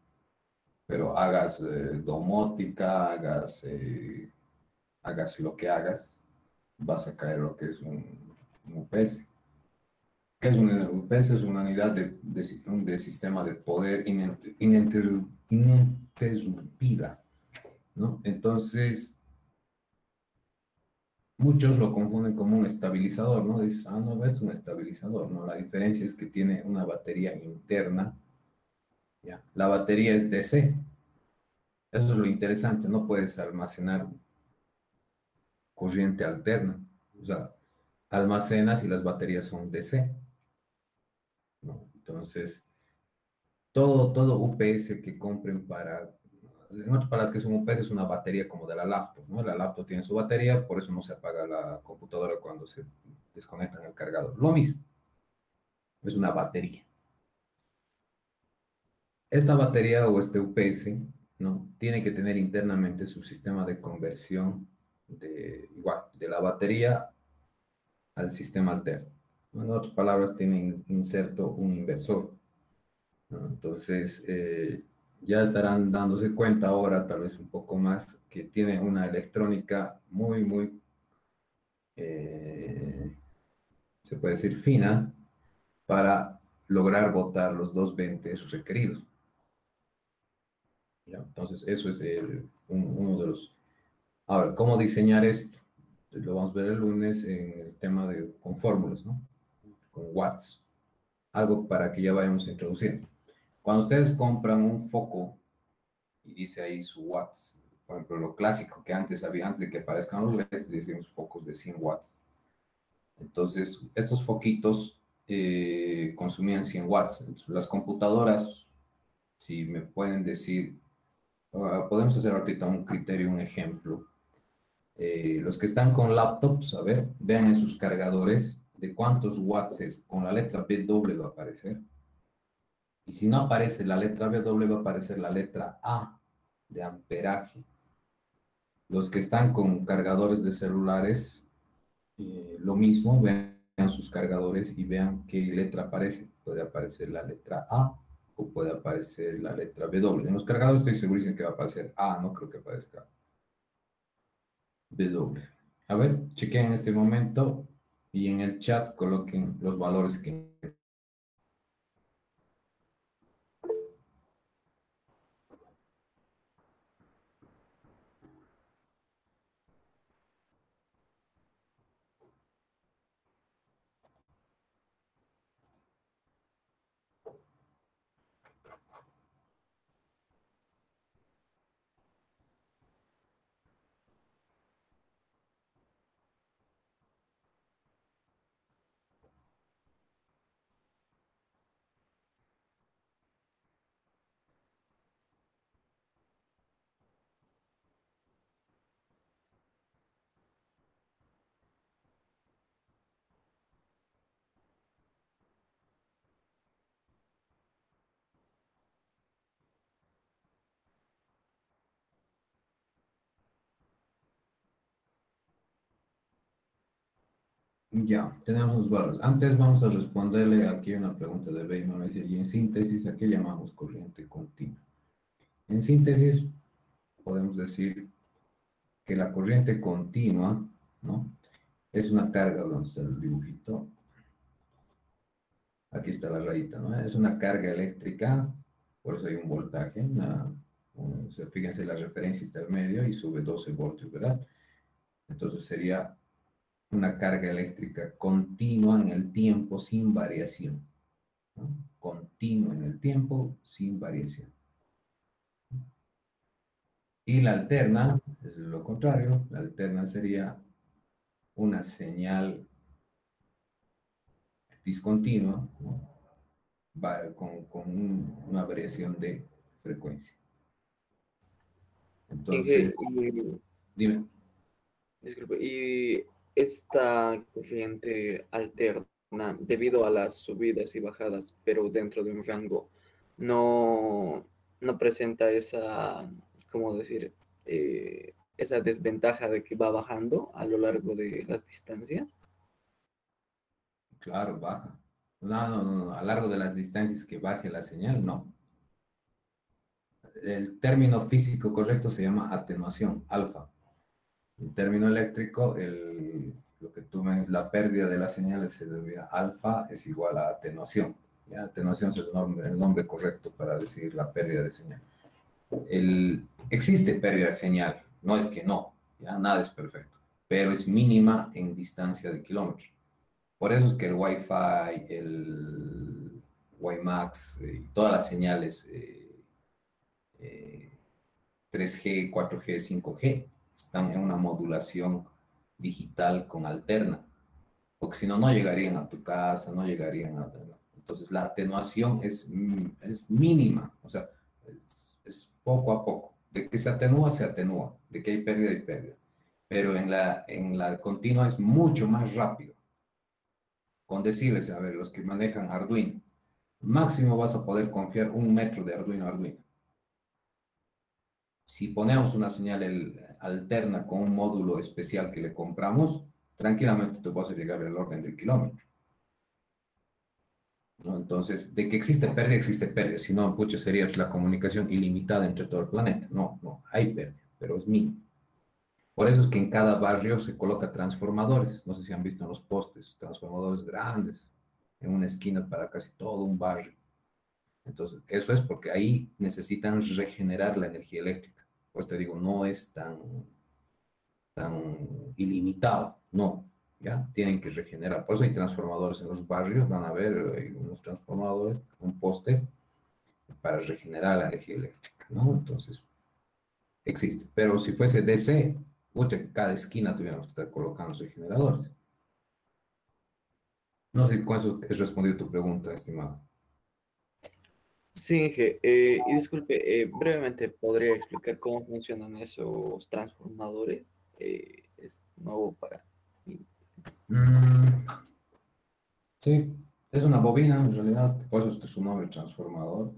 Pero hagas domótica, hagas lo que hagas, vas a caer lo que es un UPS. ¿Qué es un UPS? Es una unidad de sistema de poder ininterrumpida, ¿no? Entonces, muchos lo confunden como un estabilizador, ¿no? Dices, ah, no, es un estabilizador, ¿no? La diferencia es que tiene una batería interna, ¿ya? La batería es DC. Eso es lo interesante, no puedes almacenar corriente alterna. O sea, almacenas y las baterías son DC, ¿no? Entonces, todo UPS que compren en otras palabras, que es un UPS, es una batería como de la laptop, ¿no? La laptop tiene su batería, por eso no se apaga la computadora cuando se desconectan el cargador. Lo mismo, es una batería. Esta batería o este UPS, ¿no? Tiene que tener internamente su sistema de conversión de la batería al sistema alterno. En otras palabras, tiene inserto un inversor, ¿no? Entonces, ya estarán dándose cuenta ahora, tal vez un poco más, que tiene una electrónica muy, se puede decir fina, para lograr botar los 220 requeridos. ¿Ya? Entonces, eso es uno de los... Ahora, ¿cómo diseñar esto? Lo vamos a ver el lunes en el tema con fórmulas, ¿no? Con watts. Algo para que ya vayamos introduciendo. Cuando ustedes compran un foco y dice ahí su watts, por ejemplo, lo clásico que antes había, antes de que aparezcan los LEDs, decíamos focos de 100 watts. Entonces, estos foquitos consumían 100 watts. Entonces, las computadoras, si me pueden decir, podemos hacer ahorita un criterio, un ejemplo. Los que están con laptops, a ver, vean en sus cargadores de cuántos watts es. Con la letra BW va a aparecer. Y si no aparece la letra BW, va a aparecer la letra A de amperaje. Los que están con cargadores de celulares, lo mismo, vean sus cargadores y vean qué letra aparece. Puede aparecer la letra A o puede aparecer la letra W. En los cargadores estoy segurísimo que va a aparecer A, no creo que aparezca W. A ver, chequen en este momento y en el chat coloquen los valores que... Ya, tenemos los valores. Antes vamos a responderle aquí una pregunta de Beyman. Y en síntesis, ¿a qué llamamos corriente continua? En síntesis, podemos decir que la corriente continua, ¿no? Es una carga, vamos a hacer el dibujito. Aquí está la rayita, ¿no? Es una carga eléctrica, por eso hay un voltaje, fíjense, la referencia está al medio y sube 12 voltios, ¿verdad? Entonces sería una carga eléctrica continua en el tiempo sin variación, ¿no? Continua en el tiempo sin variación. Y la alterna es lo contrario, la alterna sería una señal discontinua, ¿no? Con una variación de frecuencia. Entonces, dime. Disculpe, y esta corriente alterna, debido a las subidas y bajadas, pero dentro de un rango, no presenta esa, ¿cómo decir? Esa desventaja de que va bajando a lo largo de las distancias. Claro, baja. No, a lo largo de las distancias que baje la señal, no. El término físico correcto se llama atenuación, alfa. En término eléctrico, lo que tú ves, la pérdida de las señales se debe a alfa es igual a atenuación. ¿Ya? Atenuación es el nombre correcto para decir la pérdida de señal. Existe pérdida de señal, no es que no, ¿ya? Nada es perfecto, pero es mínima en distancia de kilómetros. Por eso es que el Wi-Fi, el WiMAX y todas las señales 3G, 4G, 5G están en una modulación digital con alterna, porque si no, no llegarían a tu casa, no llegarían a... Entonces, la atenuación es mínima, o sea, es poco a poco. De que se atenúa, de que hay pérdida. Pero en la continua es mucho más rápido. Con decirles, a ver, los que manejan Arduino, máximo vas a poder confiar 1 metro de Arduino a Arduino. Si ponemos una señal alterna con un módulo especial que le compramos, tranquilamente te vas a llegar al orden del kilómetro, ¿no? Entonces, de que existe pérdida. Si no, pucha, sería la comunicación ilimitada entre todo el planeta. No, hay pérdida, pero es mínimo. Por eso es que en cada barrio se coloca transformadores. No sé si han visto en los postes, transformadores grandes, en una esquina para casi todo un barrio. Entonces, eso es porque ahí necesitan regenerar la energía eléctrica. Pues te digo, no es tan ilimitado, no, ¿ya? Tienen que regenerar. Por eso hay transformadores en los barrios, van a ver, hay unos transformadores, un postes, para regenerar la energía eléctrica, ¿no? Entonces, existe. Pero si fuese DC, cada esquina tuviéramos que estar colocando regeneradores. No sé si con eso he respondido tu pregunta, estimado. Sí, Inge, y disculpe, brevemente, ¿podría explicar cómo funcionan esos transformadores? Es nuevo para mí. Sí, es una bobina en realidad, por eso este es su nombre, transformador.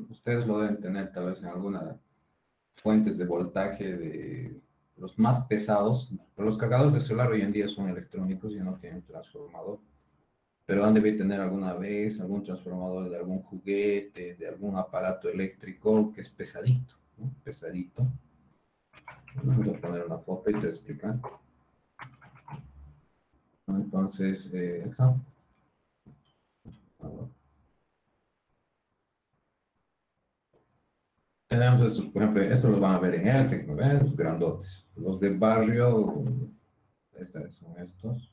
Ustedes lo deben tener tal vez en alguna fuentes de voltaje de los más pesados. Pero los cargadores de celular hoy en día son electrónicos y no tienen transformador. Pero han debido tener alguna vez algún transformador de algún juguete, de algún aparato eléctrico que es pesadito, ¿no? Pesadito. Vamos a poner una foto y te explican. Entonces, exacto. Tenemos estos, por ejemplo, estos los van a ver en Eltec, ¿no ves? Grandotes. Los de barrio, son estos.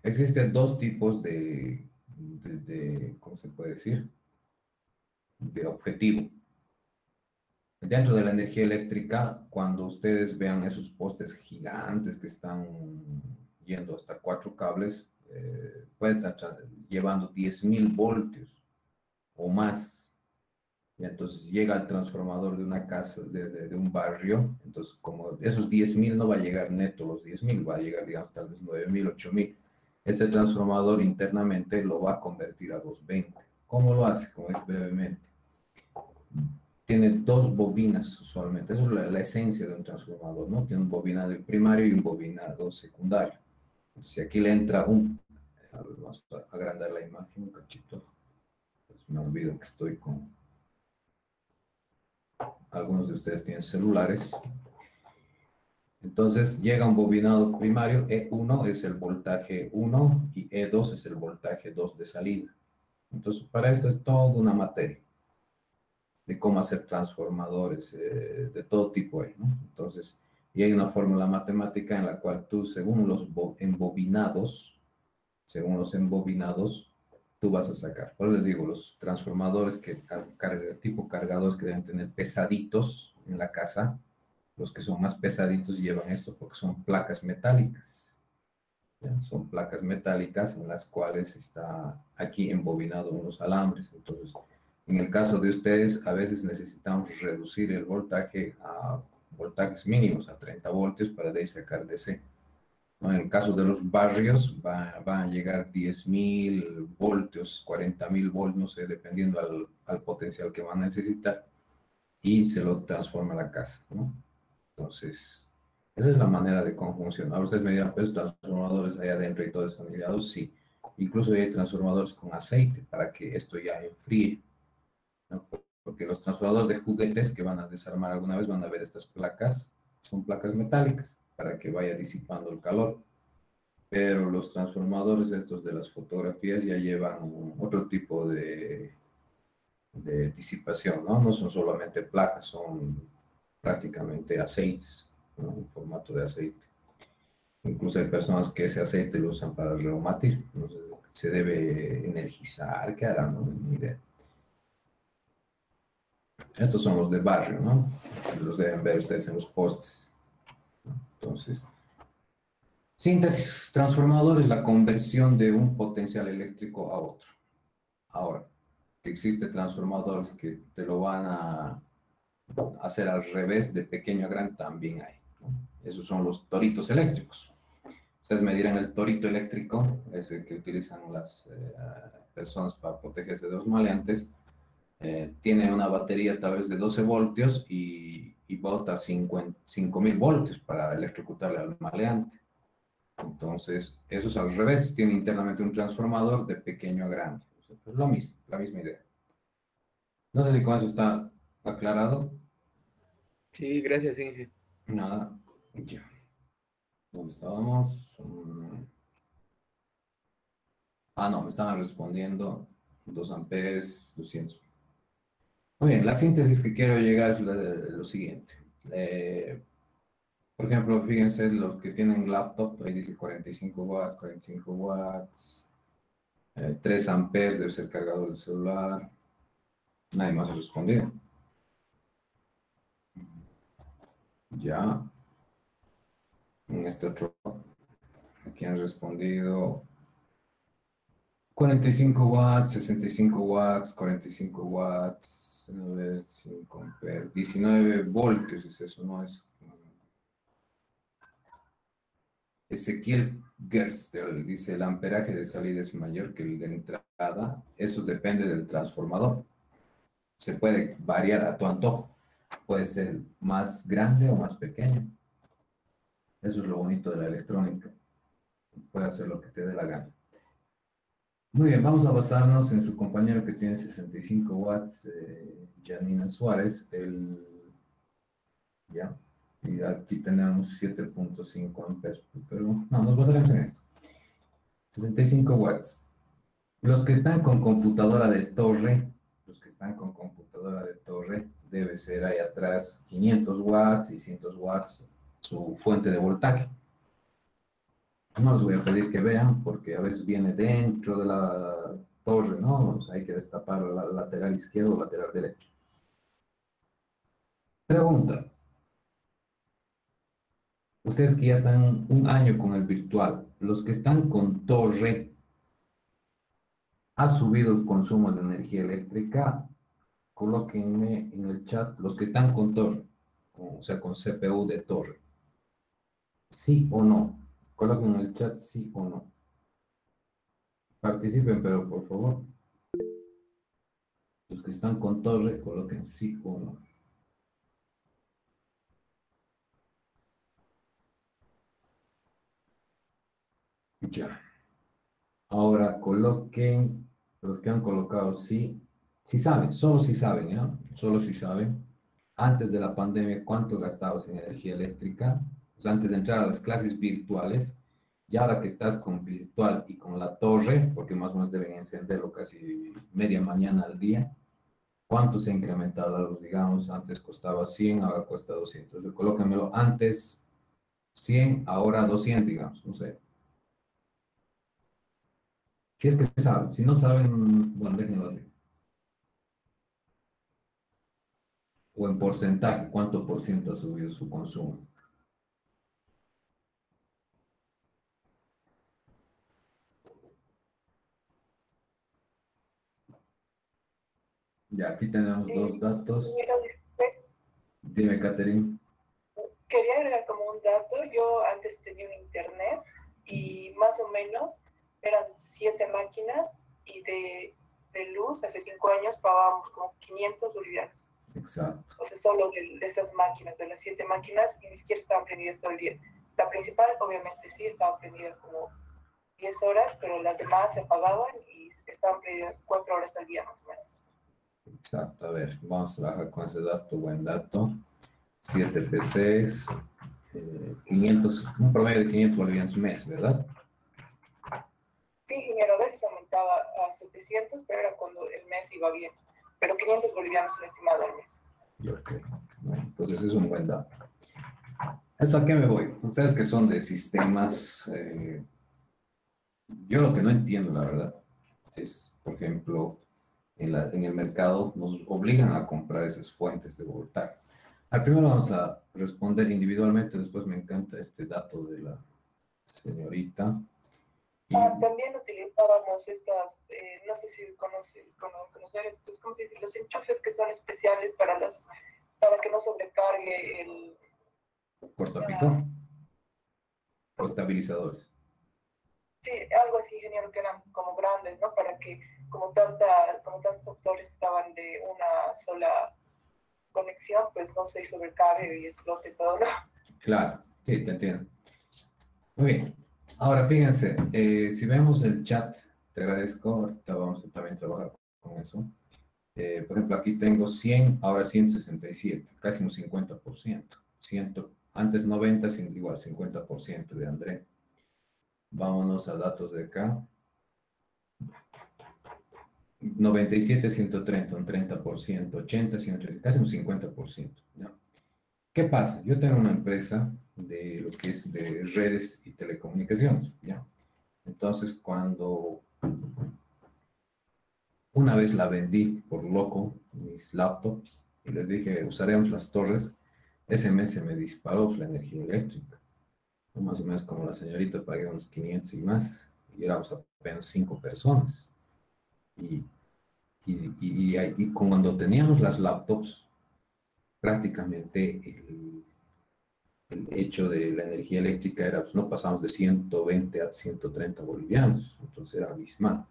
Existen dos tipos ¿cómo se puede decir? De objetivo. Dentro de la energía eléctrica, cuando ustedes vean esos postes gigantes que están yendo hasta 4 cables, pueden estar llevando 10.000 voltios o más. Y entonces llega el transformador de una casa, de un barrio, entonces como esos 10.000 no va a llegar neto los 10.000, va a llegar, digamos, tal vez 9.000, 8.000. Este transformador internamente lo va a convertir a 220. ¿Cómo lo hace? Como es brevemente. Tiene 2 bobinas usualmente. Eso es la esencia de un transformador, ¿no? Tiene un bobinado primario y un bobinado secundario. Entonces aquí le entra a ver, vamos a agrandar la imagen un cachito. Pues me olvido que estoy con... Algunos de ustedes tienen celulares. Entonces llega un bobinado primario, E1 es el voltaje 1 y E2 es el voltaje 2 de salida. Entonces para esto es toda una materia de cómo hacer transformadores de todo tipo ahí, ¿no? Entonces, y hay una fórmula matemática en la cual tú, según los embobinados, tú vas a sacar. Por eso les digo, los transformadores tipo cargadores que deben tener pesaditos en la casa, los que son más pesaditos llevan esto porque son placas metálicas. ¿Ya? Son placas metálicas en las cuales está aquí embobinado unos alambres. Entonces, en el caso de ustedes, a veces necesitamos reducir el voltaje a voltajes mínimos, a 30 voltios, para de ahí sacar DC. ¿No? En el caso de los barrios, van a llegar 10.000 voltios, 40.000 volts, no sé, dependiendo al potencial que van a necesitar, y se lo transforma la casa, ¿no? Entonces, esa es la manera de cómo funciona. Ahora ustedes me dirán, pues, transformadores ahí adentro y todo están ligados, sí. Incluso hay transformadores con aceite para que esto ya enfríe, ¿no? Porque los transformadores de juguetes que van a desarmar alguna vez van a ver estas placas, son placas metálicas para que vaya disipando el calor. Pero los transformadores estos de las fotografías ya llevan otro tipo de disipación, ¿no? No son solamente placas, son prácticamente aceites, ¿no? En formato de aceite. Incluso hay personas que ese aceite lo usan para el reumatismo, no sé, se debe energizar, ¿qué harán? No, ni idea. Estos son los de barrio, ¿no? Los deben ver ustedes en los postes. Entonces, síntesis transformador es la conversión de un potencial eléctrico a otro. Ahora, existen transformadores que te lo van a hacer al revés, de pequeño a grande, también hay, ¿no? Esos son los toritos eléctricos. Ustedes me dirán, el torito eléctrico es el que utilizan las personas para protegerse de los maleantes. Tiene una batería a través de 12 voltios y bota 5.000 voltios para electrocutarle al maleante. Entonces, eso es al revés. Tiene internamente un transformador de pequeño a grande. Es lo mismo, la misma idea. No sé si con eso está aclarado. Sí, gracias, Inge. Nada, ya. ¿Dónde estábamos? No, me estaban respondiendo 2 amperes, 200. Muy bien, la síntesis que quiero llegar es lo siguiente. Por ejemplo, fíjense los que tienen laptop, ahí dice 45 watts, 3 amperes debe ser cargador de celular. Nadie más ha respondido. Ya. En este otro, aquí han respondido 45 watts, 65 watts, 45 watts, 5 amperes, 19 voltios, es eso, no es. Ezequiel Gerstel dice, el amperaje de salida es mayor que el de entrada. Eso depende del transformador. Se puede variar a tu antojo. Puede ser más grande o más pequeño. Eso es lo bonito de la electrónica. Puede hacer lo que te dé la gana. Muy bien, vamos a basarnos en su compañero que tiene 65 watts, Janina Suárez. Ya. Y aquí tenemos 7.5 amperes, pero no, nos basaremos en esto. 65 watts. Los que están con computadora de torre, debe ser ahí atrás 500 watts, 600 watts, su fuente de voltaje. No les voy a pedir que vean porque a veces viene dentro de la torre, ¿no? O sea, hay que destapar la lateral izquierdo o lateral derecho. Pregunta. Ustedes que ya están un año con el virtual, los que están con torre, ¿ha subido el consumo de energía eléctrica? Colóquenme en el chat los que están con torre, o sea, con CPU de torre. ¿Sí o no? Coloquen en el chat sí o no. Participen, pero por favor. Los que están con torre, coloquen sí o no. Ya. Ahora coloquen los que han colocado sí. Si saben, solo si saben, ¿ya? Solo si saben. Antes de la pandemia, ¿cuánto gastabas en energía eléctrica? Pues antes de entrar a las clases virtuales, ya ahora que estás con virtual y con la torre, porque más o menos deben encenderlo casi media mañana al día, ¿cuánto se ha incrementado la luz? Digamos, antes costaba 100, ahora cuesta 200. Colócamelo antes 100, ahora 200, digamos, no sé. Si es que saben, si no saben, bueno, déjenlo así. O en porcentaje, ¿cuánto por ciento ha subido su consumo? Ya, aquí tenemos dos datos. Mira, Dime, Catherine. quería agregar como un dato. Yo antes tenía un internet y más o menos eran 7 máquinas y de luz hace 5 años pagábamos como 500 bolivianos. Exacto. O sea, solo de esas máquinas, de las 7 máquinas, y ni siquiera estaban prendidas todo el día. La principal, obviamente, sí, estaba prendida como 10 horas, pero las demás se apagaban y estaban prendidas 4 horas al día más o menos. Exacto, a ver, vamos a trabajar con ese dato, buen dato. 7 PCs, 500, un promedio de 500 bolivianos mes, ¿verdad? Sí, ingeniero, a veces aumentaba a 700, pero era cuando el mes iba bien. Pero 500 bolivianos un estimado al mes. Yo creo. Bueno, entonces es un buen dato. ¿Esto a qué me voy? Ustedes que son de sistemas, yo lo que no entiendo, la verdad, es, por ejemplo, en el mercado nos obligan a comprar esas fuentes de voltaje. Al primero vamos a responder individualmente, después me encanta este dato de la señorita. Y, También utilizábamos estas, no sé si conocer, entonces, ¿cómo se dice? Los enchufes que son especiales para que no sobrecargue el... ¿cortapico? ¿O estabilizadores? Sí, algo así, ingeniero, que eran como grandes, ¿no? Para que, como tantos factores estaban de una sola conexión, pues no se sobrecargue y explote todo, ¿no? Claro, sí, te entiendo. Muy bien. Ahora, fíjense, si vemos el chat, te agradezco, ahorita vamos a también trabajar con eso. Por ejemplo, aquí tengo 100, ahora 167, casi un 50%. 100, antes 90, igual 50% de André. Vámonos a datos de acá. 97, 130, un 30%, 80, 130, casi un 50%. ¿No? ¿Qué pasa? Yo tengo una empresa de lo que es de redes y telecomunicaciones, ¿ya? Entonces, cuando una vez la vendí por loco, mis laptops, y les dije, usaremos las torres, ese mes se me disparó la energía eléctrica. Más o menos como la señorita, pagué unos 500 y más, y éramos apenas 5 personas. Y cuando teníamos las laptops, prácticamente el hecho de la energía eléctrica era, pues no pasamos de 120 a 130 bolivianos, entonces era abismal.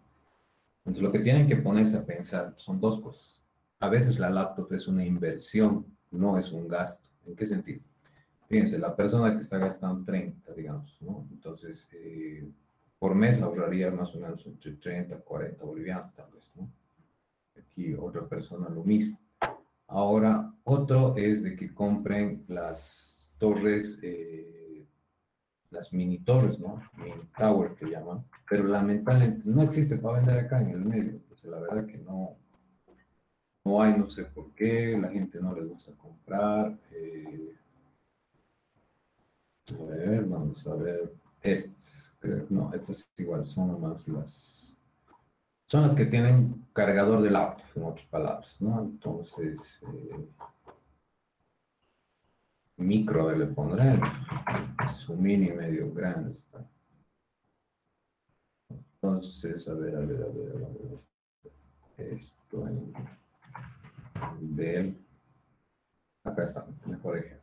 Entonces lo que tienen que ponerse a pensar son dos cosas. A veces la laptop es una inversión, no es un gasto. ¿En qué sentido? Fíjense, la persona que está gastando 30, digamos, ¿no? Entonces, por mes ahorraría más o menos entre 30 y 40 bolivianos, tal vez, ¿no? Aquí otra persona lo mismo. Ahora, otro es de que compren las torres, las mini torres, ¿no? Mini tower que llaman, pero lamentablemente no existe para vender acá en el medio. Pues la verdad que no hay, no sé por qué, la gente no le gusta comprar. A ver, vamos a ver. Estas, creo, no, estas igual son nomás son las que tienen cargador del auto, en otras palabras, ¿no? Entonces, micro le pondré, su mini medio grande está. Entonces, a ver. Esto en Dell. Acá está, mejor ejemplo.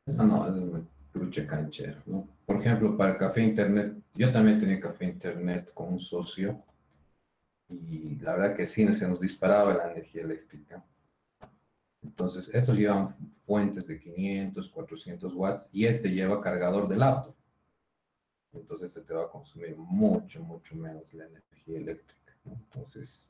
No, es una trucha canchera, ¿no? Por ejemplo, para café internet, yo también tenía café internet con un socio y la verdad que sí se nos disparaba la energía eléctrica. Entonces, estos llevan fuentes de 500, 400 watts y este lleva cargador de laptop. Entonces, este te va a consumir mucho menos la energía eléctrica, ¿no? Entonces,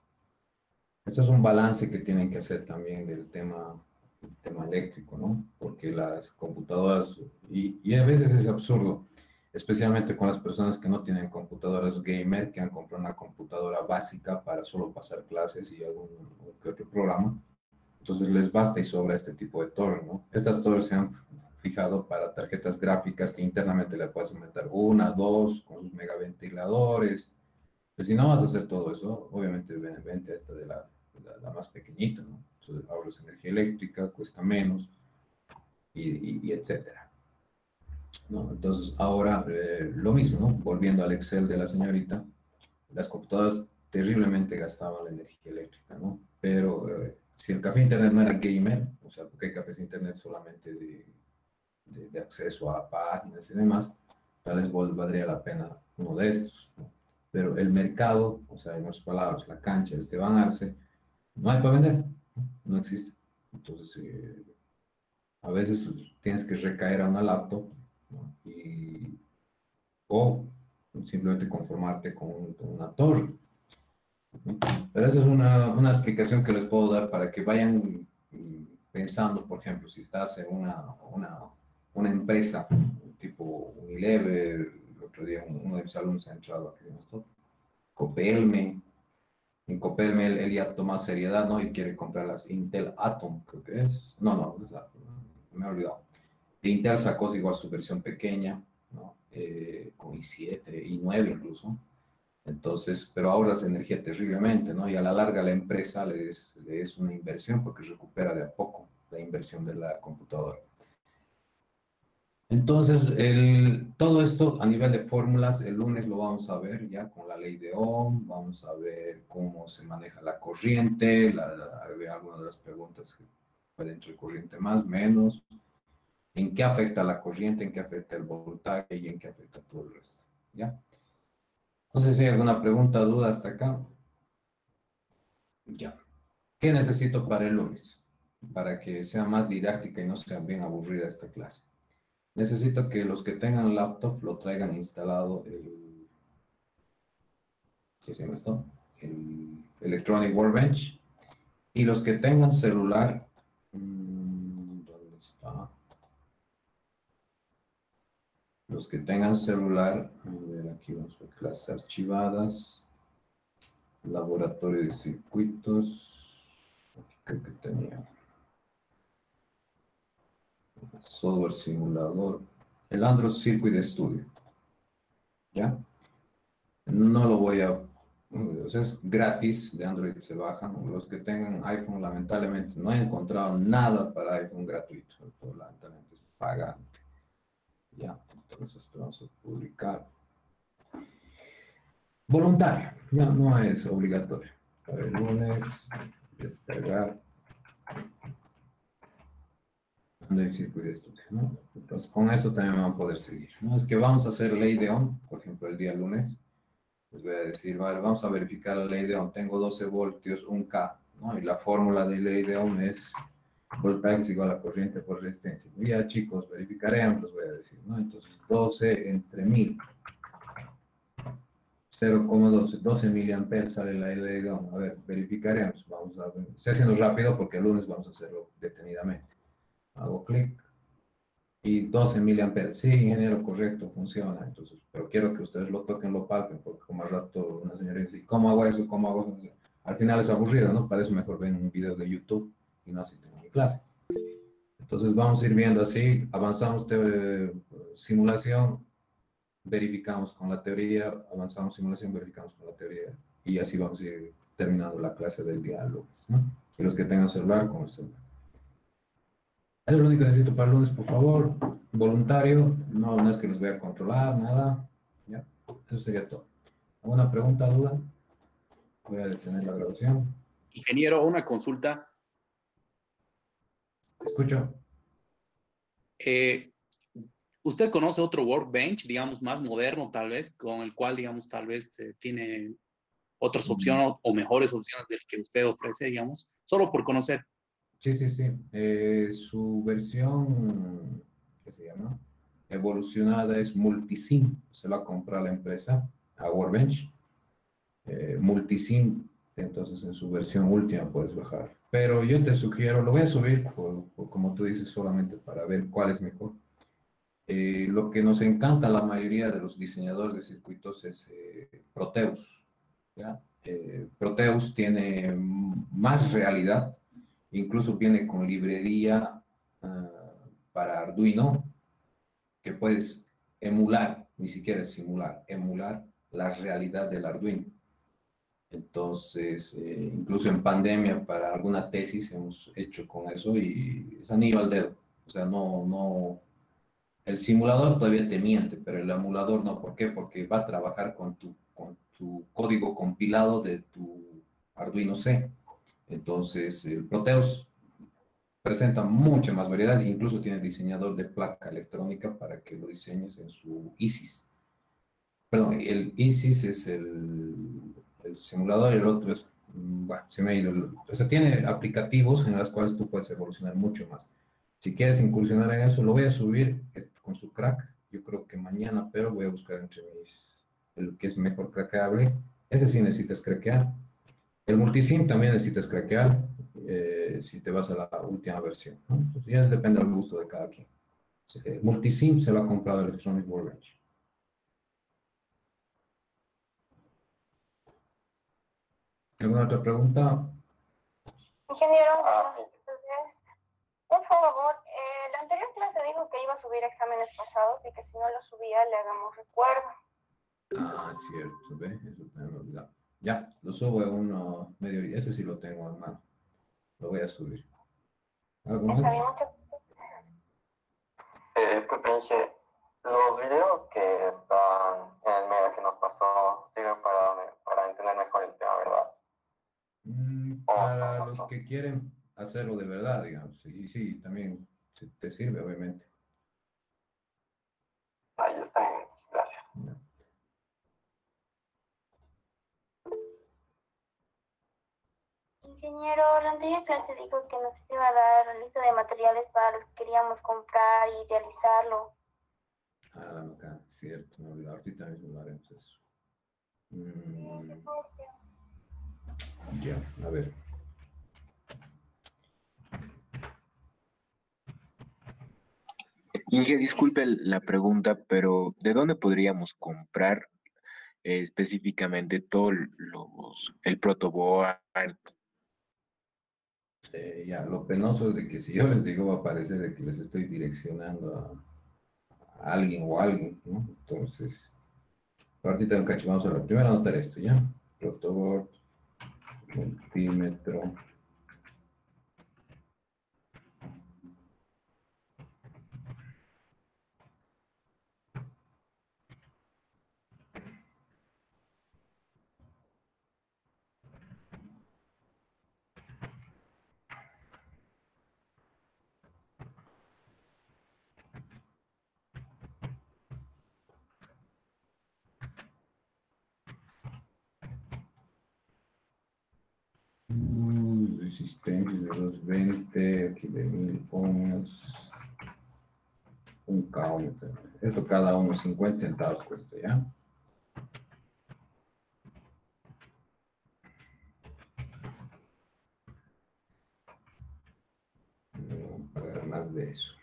esto es un balance que tienen que hacer también del tema el tema eléctrico, ¿no? Porque las computadoras, y a veces es absurdo, especialmente con las personas que no tienen computadoras gamer, que han comprado una computadora básica para solo pasar clases y algún que otro programa. Entonces les basta y sobra este tipo de torre, ¿no? Estas torres se han fijado para tarjetas gráficas que internamente le puedes meter una, dos, con sus megaventiladores. Pues si no vas a hacer todo eso, obviamente vente esta de la más pequeñita, ¿no? Entonces ahorras energía eléctrica, cuesta menos, y etcétera. ¿No? Entonces ahora lo mismo, ¿no? Volviendo al Excel de la señorita, las computadoras terriblemente gastaban la energía eléctrica, ¿no? Pero si el café internet no era gamer, o sea, porque hay cafés internet solamente de acceso a páginas y demás, tal vez valdría la pena uno de estos, ¿no? Pero el mercado, o sea, en otras palabras, la cancha de Esteban Arce, no hay para vender, no existe. Entonces, a veces tienes que recaer a una laptop, ¿no? O simplemente conformarte con una torre, ¿no? Pero esa es una explicación que les puedo dar para que vayan pensando, por ejemplo, si estás en una empresa tipo Unilever. El otro día uno de mis alumnos ha entrado aquí en esto, Copelme. En Copelme él ya toma seriedad, ¿no? Y quiere comprar las Intel Atom, creo que es. No es Atom, me he olvidado. Intel sacó igual su versión pequeña, ¿no? Con i7, i9 incluso. Entonces, pero ahorras energía terriblemente, ¿no? Y a la larga la empresa le es una inversión porque recupera de a poco la inversión de la computadora. Entonces, todo esto a nivel de fórmulas, el lunes lo vamos a ver ya con la ley de Ohm, vamos a ver cómo se maneja la corriente, hay algunas de las preguntas que pueden entrar corriente más, menos, en qué afecta la corriente, en qué afecta el voltaje y en qué afecta todo el resto, ¿ya? No sé si hay alguna pregunta, duda hasta acá. Ya. ¿Qué necesito para el lunes? Para que sea más didáctica y no sea bien aburrida esta clase. Necesito que los que tengan laptop lo traigan instalado ¿qué se llama esto? El Electronic Workbench. Y los que tengan celular, ¿dónde está? Los que tengan celular, a ver, aquí vamos a ver clases archivadas, laboratorio de circuitos, aquí creo que tenía software simulador, el Android Circuit Studio, ¿ya? No lo voy a, o sea, es gratis, de Android se bajan. Los que tengan iPhone, lamentablemente, no he encontrado nada para iPhone gratuito, lamentablemente es pagante, ¿ya? Entonces vamos a publicar. Voluntario, no es obligatorio. Para el lunes, descargar el circuito de estudio, ¿no? Entonces, con eso también van a poder seguir, ¿no? Es que vamos a hacer ley de Ohm, por ejemplo, el día lunes. Les voy a decir, vale, vamos a verificar la ley de Ohm. Tengo 12 voltios, 1K, ¿no? Y la fórmula de ley de Ohm es voltaje es igual a corriente por resistencia. Y ya, chicos, verificaremos, les voy a decir, ¿no? Entonces, 12 entre 1000. 0,12, 12 miliamperes sale la ley de Ohm. A ver, verificaremos. Vamos a ver. Estoy haciendo rápido porque el lunes vamos a hacerlo detenidamente. Hago clic y 12 miliamperes. Sí, ingeniero, correcto, funciona. Entonces, pero quiero que ustedes lo toquen, lo palpen, porque como al rato una señora dice, ¿cómo hago eso? ¿Cómo hago eso? Al final es aburrido, ¿no? Para eso mejor ven un video de YouTube y no asisten a mi clase. Entonces vamos a ir viendo así, avanzamos simulación, verificamos con la teoría, avanzamos simulación, verificamos con la teoría, y así vamos a ir terminando la clase del día lunes, ¿no? Y los que tengan celular, con el celular. Eso es lo único que necesito para el lunes, por favor. Voluntario, no es que los voy a controlar, nada. ¿Ya? Eso sería todo. ¿Alguna pregunta, duda? Voy a detener la grabación. Ingeniero, una consulta. Escucho. ¿Usted conoce otro workbench, digamos, más moderno tal vez, con el cual, digamos, tal vez tiene otras opciones o mejores opciones del que usted ofrece, digamos? Solo por conocer. Sí. Su versión, ¿qué se llama? Evolucionada es Multisim. Se la compra la empresa a Workbench. Multisim entonces en su versión última puedes bajar. Pero yo te sugiero, lo voy a subir, como tú dices, solamente para ver cuál es mejor. Lo que nos encanta a la mayoría de los diseñadores de circuitos es Proteus, ¿ya? Proteus tiene más realidad, incluso viene con librería para Arduino, que puedes emular, ni siquiera simular, emular la realidad del Arduino. Entonces, incluso en pandemia, para alguna tesis hemos hecho con eso y es anillo al dedo. O sea, el simulador todavía te miente, pero el emulador no. ¿Por qué? Porque va a trabajar con tu código compilado de tu Arduino C. Entonces, el Proteus presenta mucha más variedad, incluso tiene diseñador de placa electrónica para que lo diseñes en su ISIS. Perdón, el ISIS es el simulador y el otro es, bueno, se me ha ido. O sea, tiene aplicativos en los cuales tú puedes evolucionar mucho más. Si quieres incursionar en eso, lo voy a subir con su crack, yo creo que mañana, pero voy a buscar entre el que es mejor craqueable. Ese sí necesitas craquear. El multisim también necesitas craquear si te vas a la última versión, ¿no? Entonces ya depende del gusto de cada quien. Multisim se lo ha comprado Electronic Workbench. ¿Alguna otra pregunta? Ingeniero, por favor, la anterior clase dijo que iba a subir exámenes pasados y que si no los subía le hagamos recuerdo. Ah, cierto, ¿ve? Eso también me he olvidado. Ya, lo subo en uno medio, ese sí lo tengo en mano. Lo voy a subir. ¿Algo más? Está bien, muchas Pepe, los videos que están en el medio que nos pasó sirven para entender mejor el tema, ¿verdad? Para los que quieren hacerlo de verdad, digamos. Sí, también te sirve, obviamente. Ahí está bien, gracias. Ya. Ingeniero, la anterior clase dijo que nos iba a dar la lista de materiales para los que queríamos comprar y realizarlo. Ah, acá, cierto, me olvidé. Ahorita mismo lo haremos eso. Ya, a ver. Inge, disculpe la pregunta, pero ¿de dónde podríamos comprar específicamente todo el protoboard? Ya, lo penoso es de que si yo les digo va a parecer de que les estoy direccionando a alguien o a alguien, ¿no? Entonces, ahorita un cacho, vamos a la primera anotar esto, ¿ya? Protoboard, multímetro. Resistencia de 220, aquí de 1000 ohms, un cable. Esto cada uno 50 centavos cuesta, ¿ya? No voy a pagar más de eso.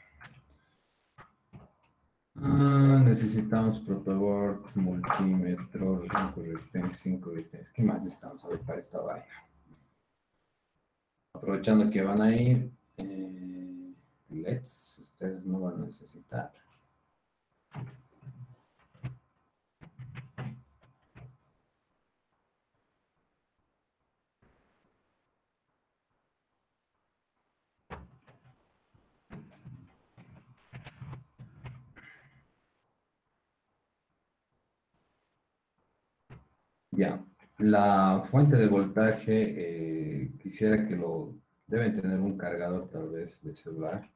Necesitamos protoboard, multímetro, 5 resistencias, 5 resistencias. ¿Qué más estamos a ver para esta vaina? Aprovechando que van a ir LEDs, ustedes no van a necesitar. Ya, la fuente de voltaje, quisiera que deben tener un cargador tal vez de celular.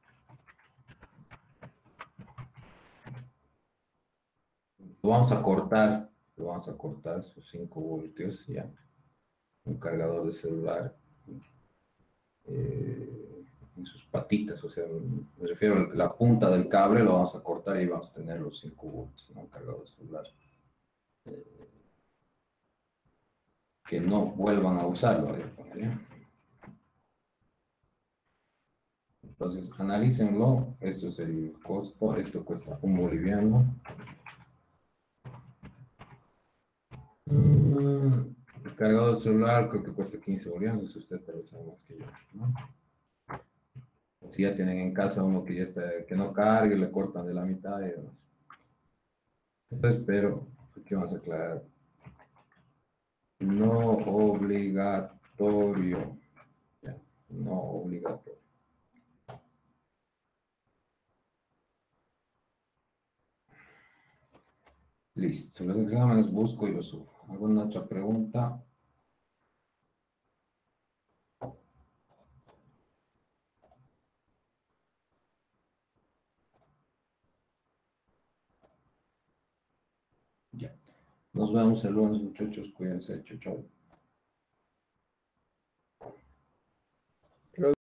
Lo vamos a cortar sus 5 voltios, ya. Un cargador de celular en sus patitas, o sea, me refiero a la punta del cable, lo vamos a cortar y vamos a tener los 5 voltios, ¿no? Un cargador de celular. que no vuelvan a usarlo. Voy a poner, ¿ya? Entonces, analícenlo. Esto es el costo. Esto cuesta un boliviano. El cargador del celular creo que cuesta 15 bolivianos. Eso ustedes tal vez saben más que yo, ¿no? Si ya tienen en casa uno que ya está, que no cargue, le cortan de la mitad y demás. Esto espero que vamos a aclarar. No obligatorio. Ya, no obligatorio. Listo, los exámenes busco y los subo. ¿Alguna otra pregunta? Ya. Nos vemos el lunes, muchachos. Cuídense. Chau, chau.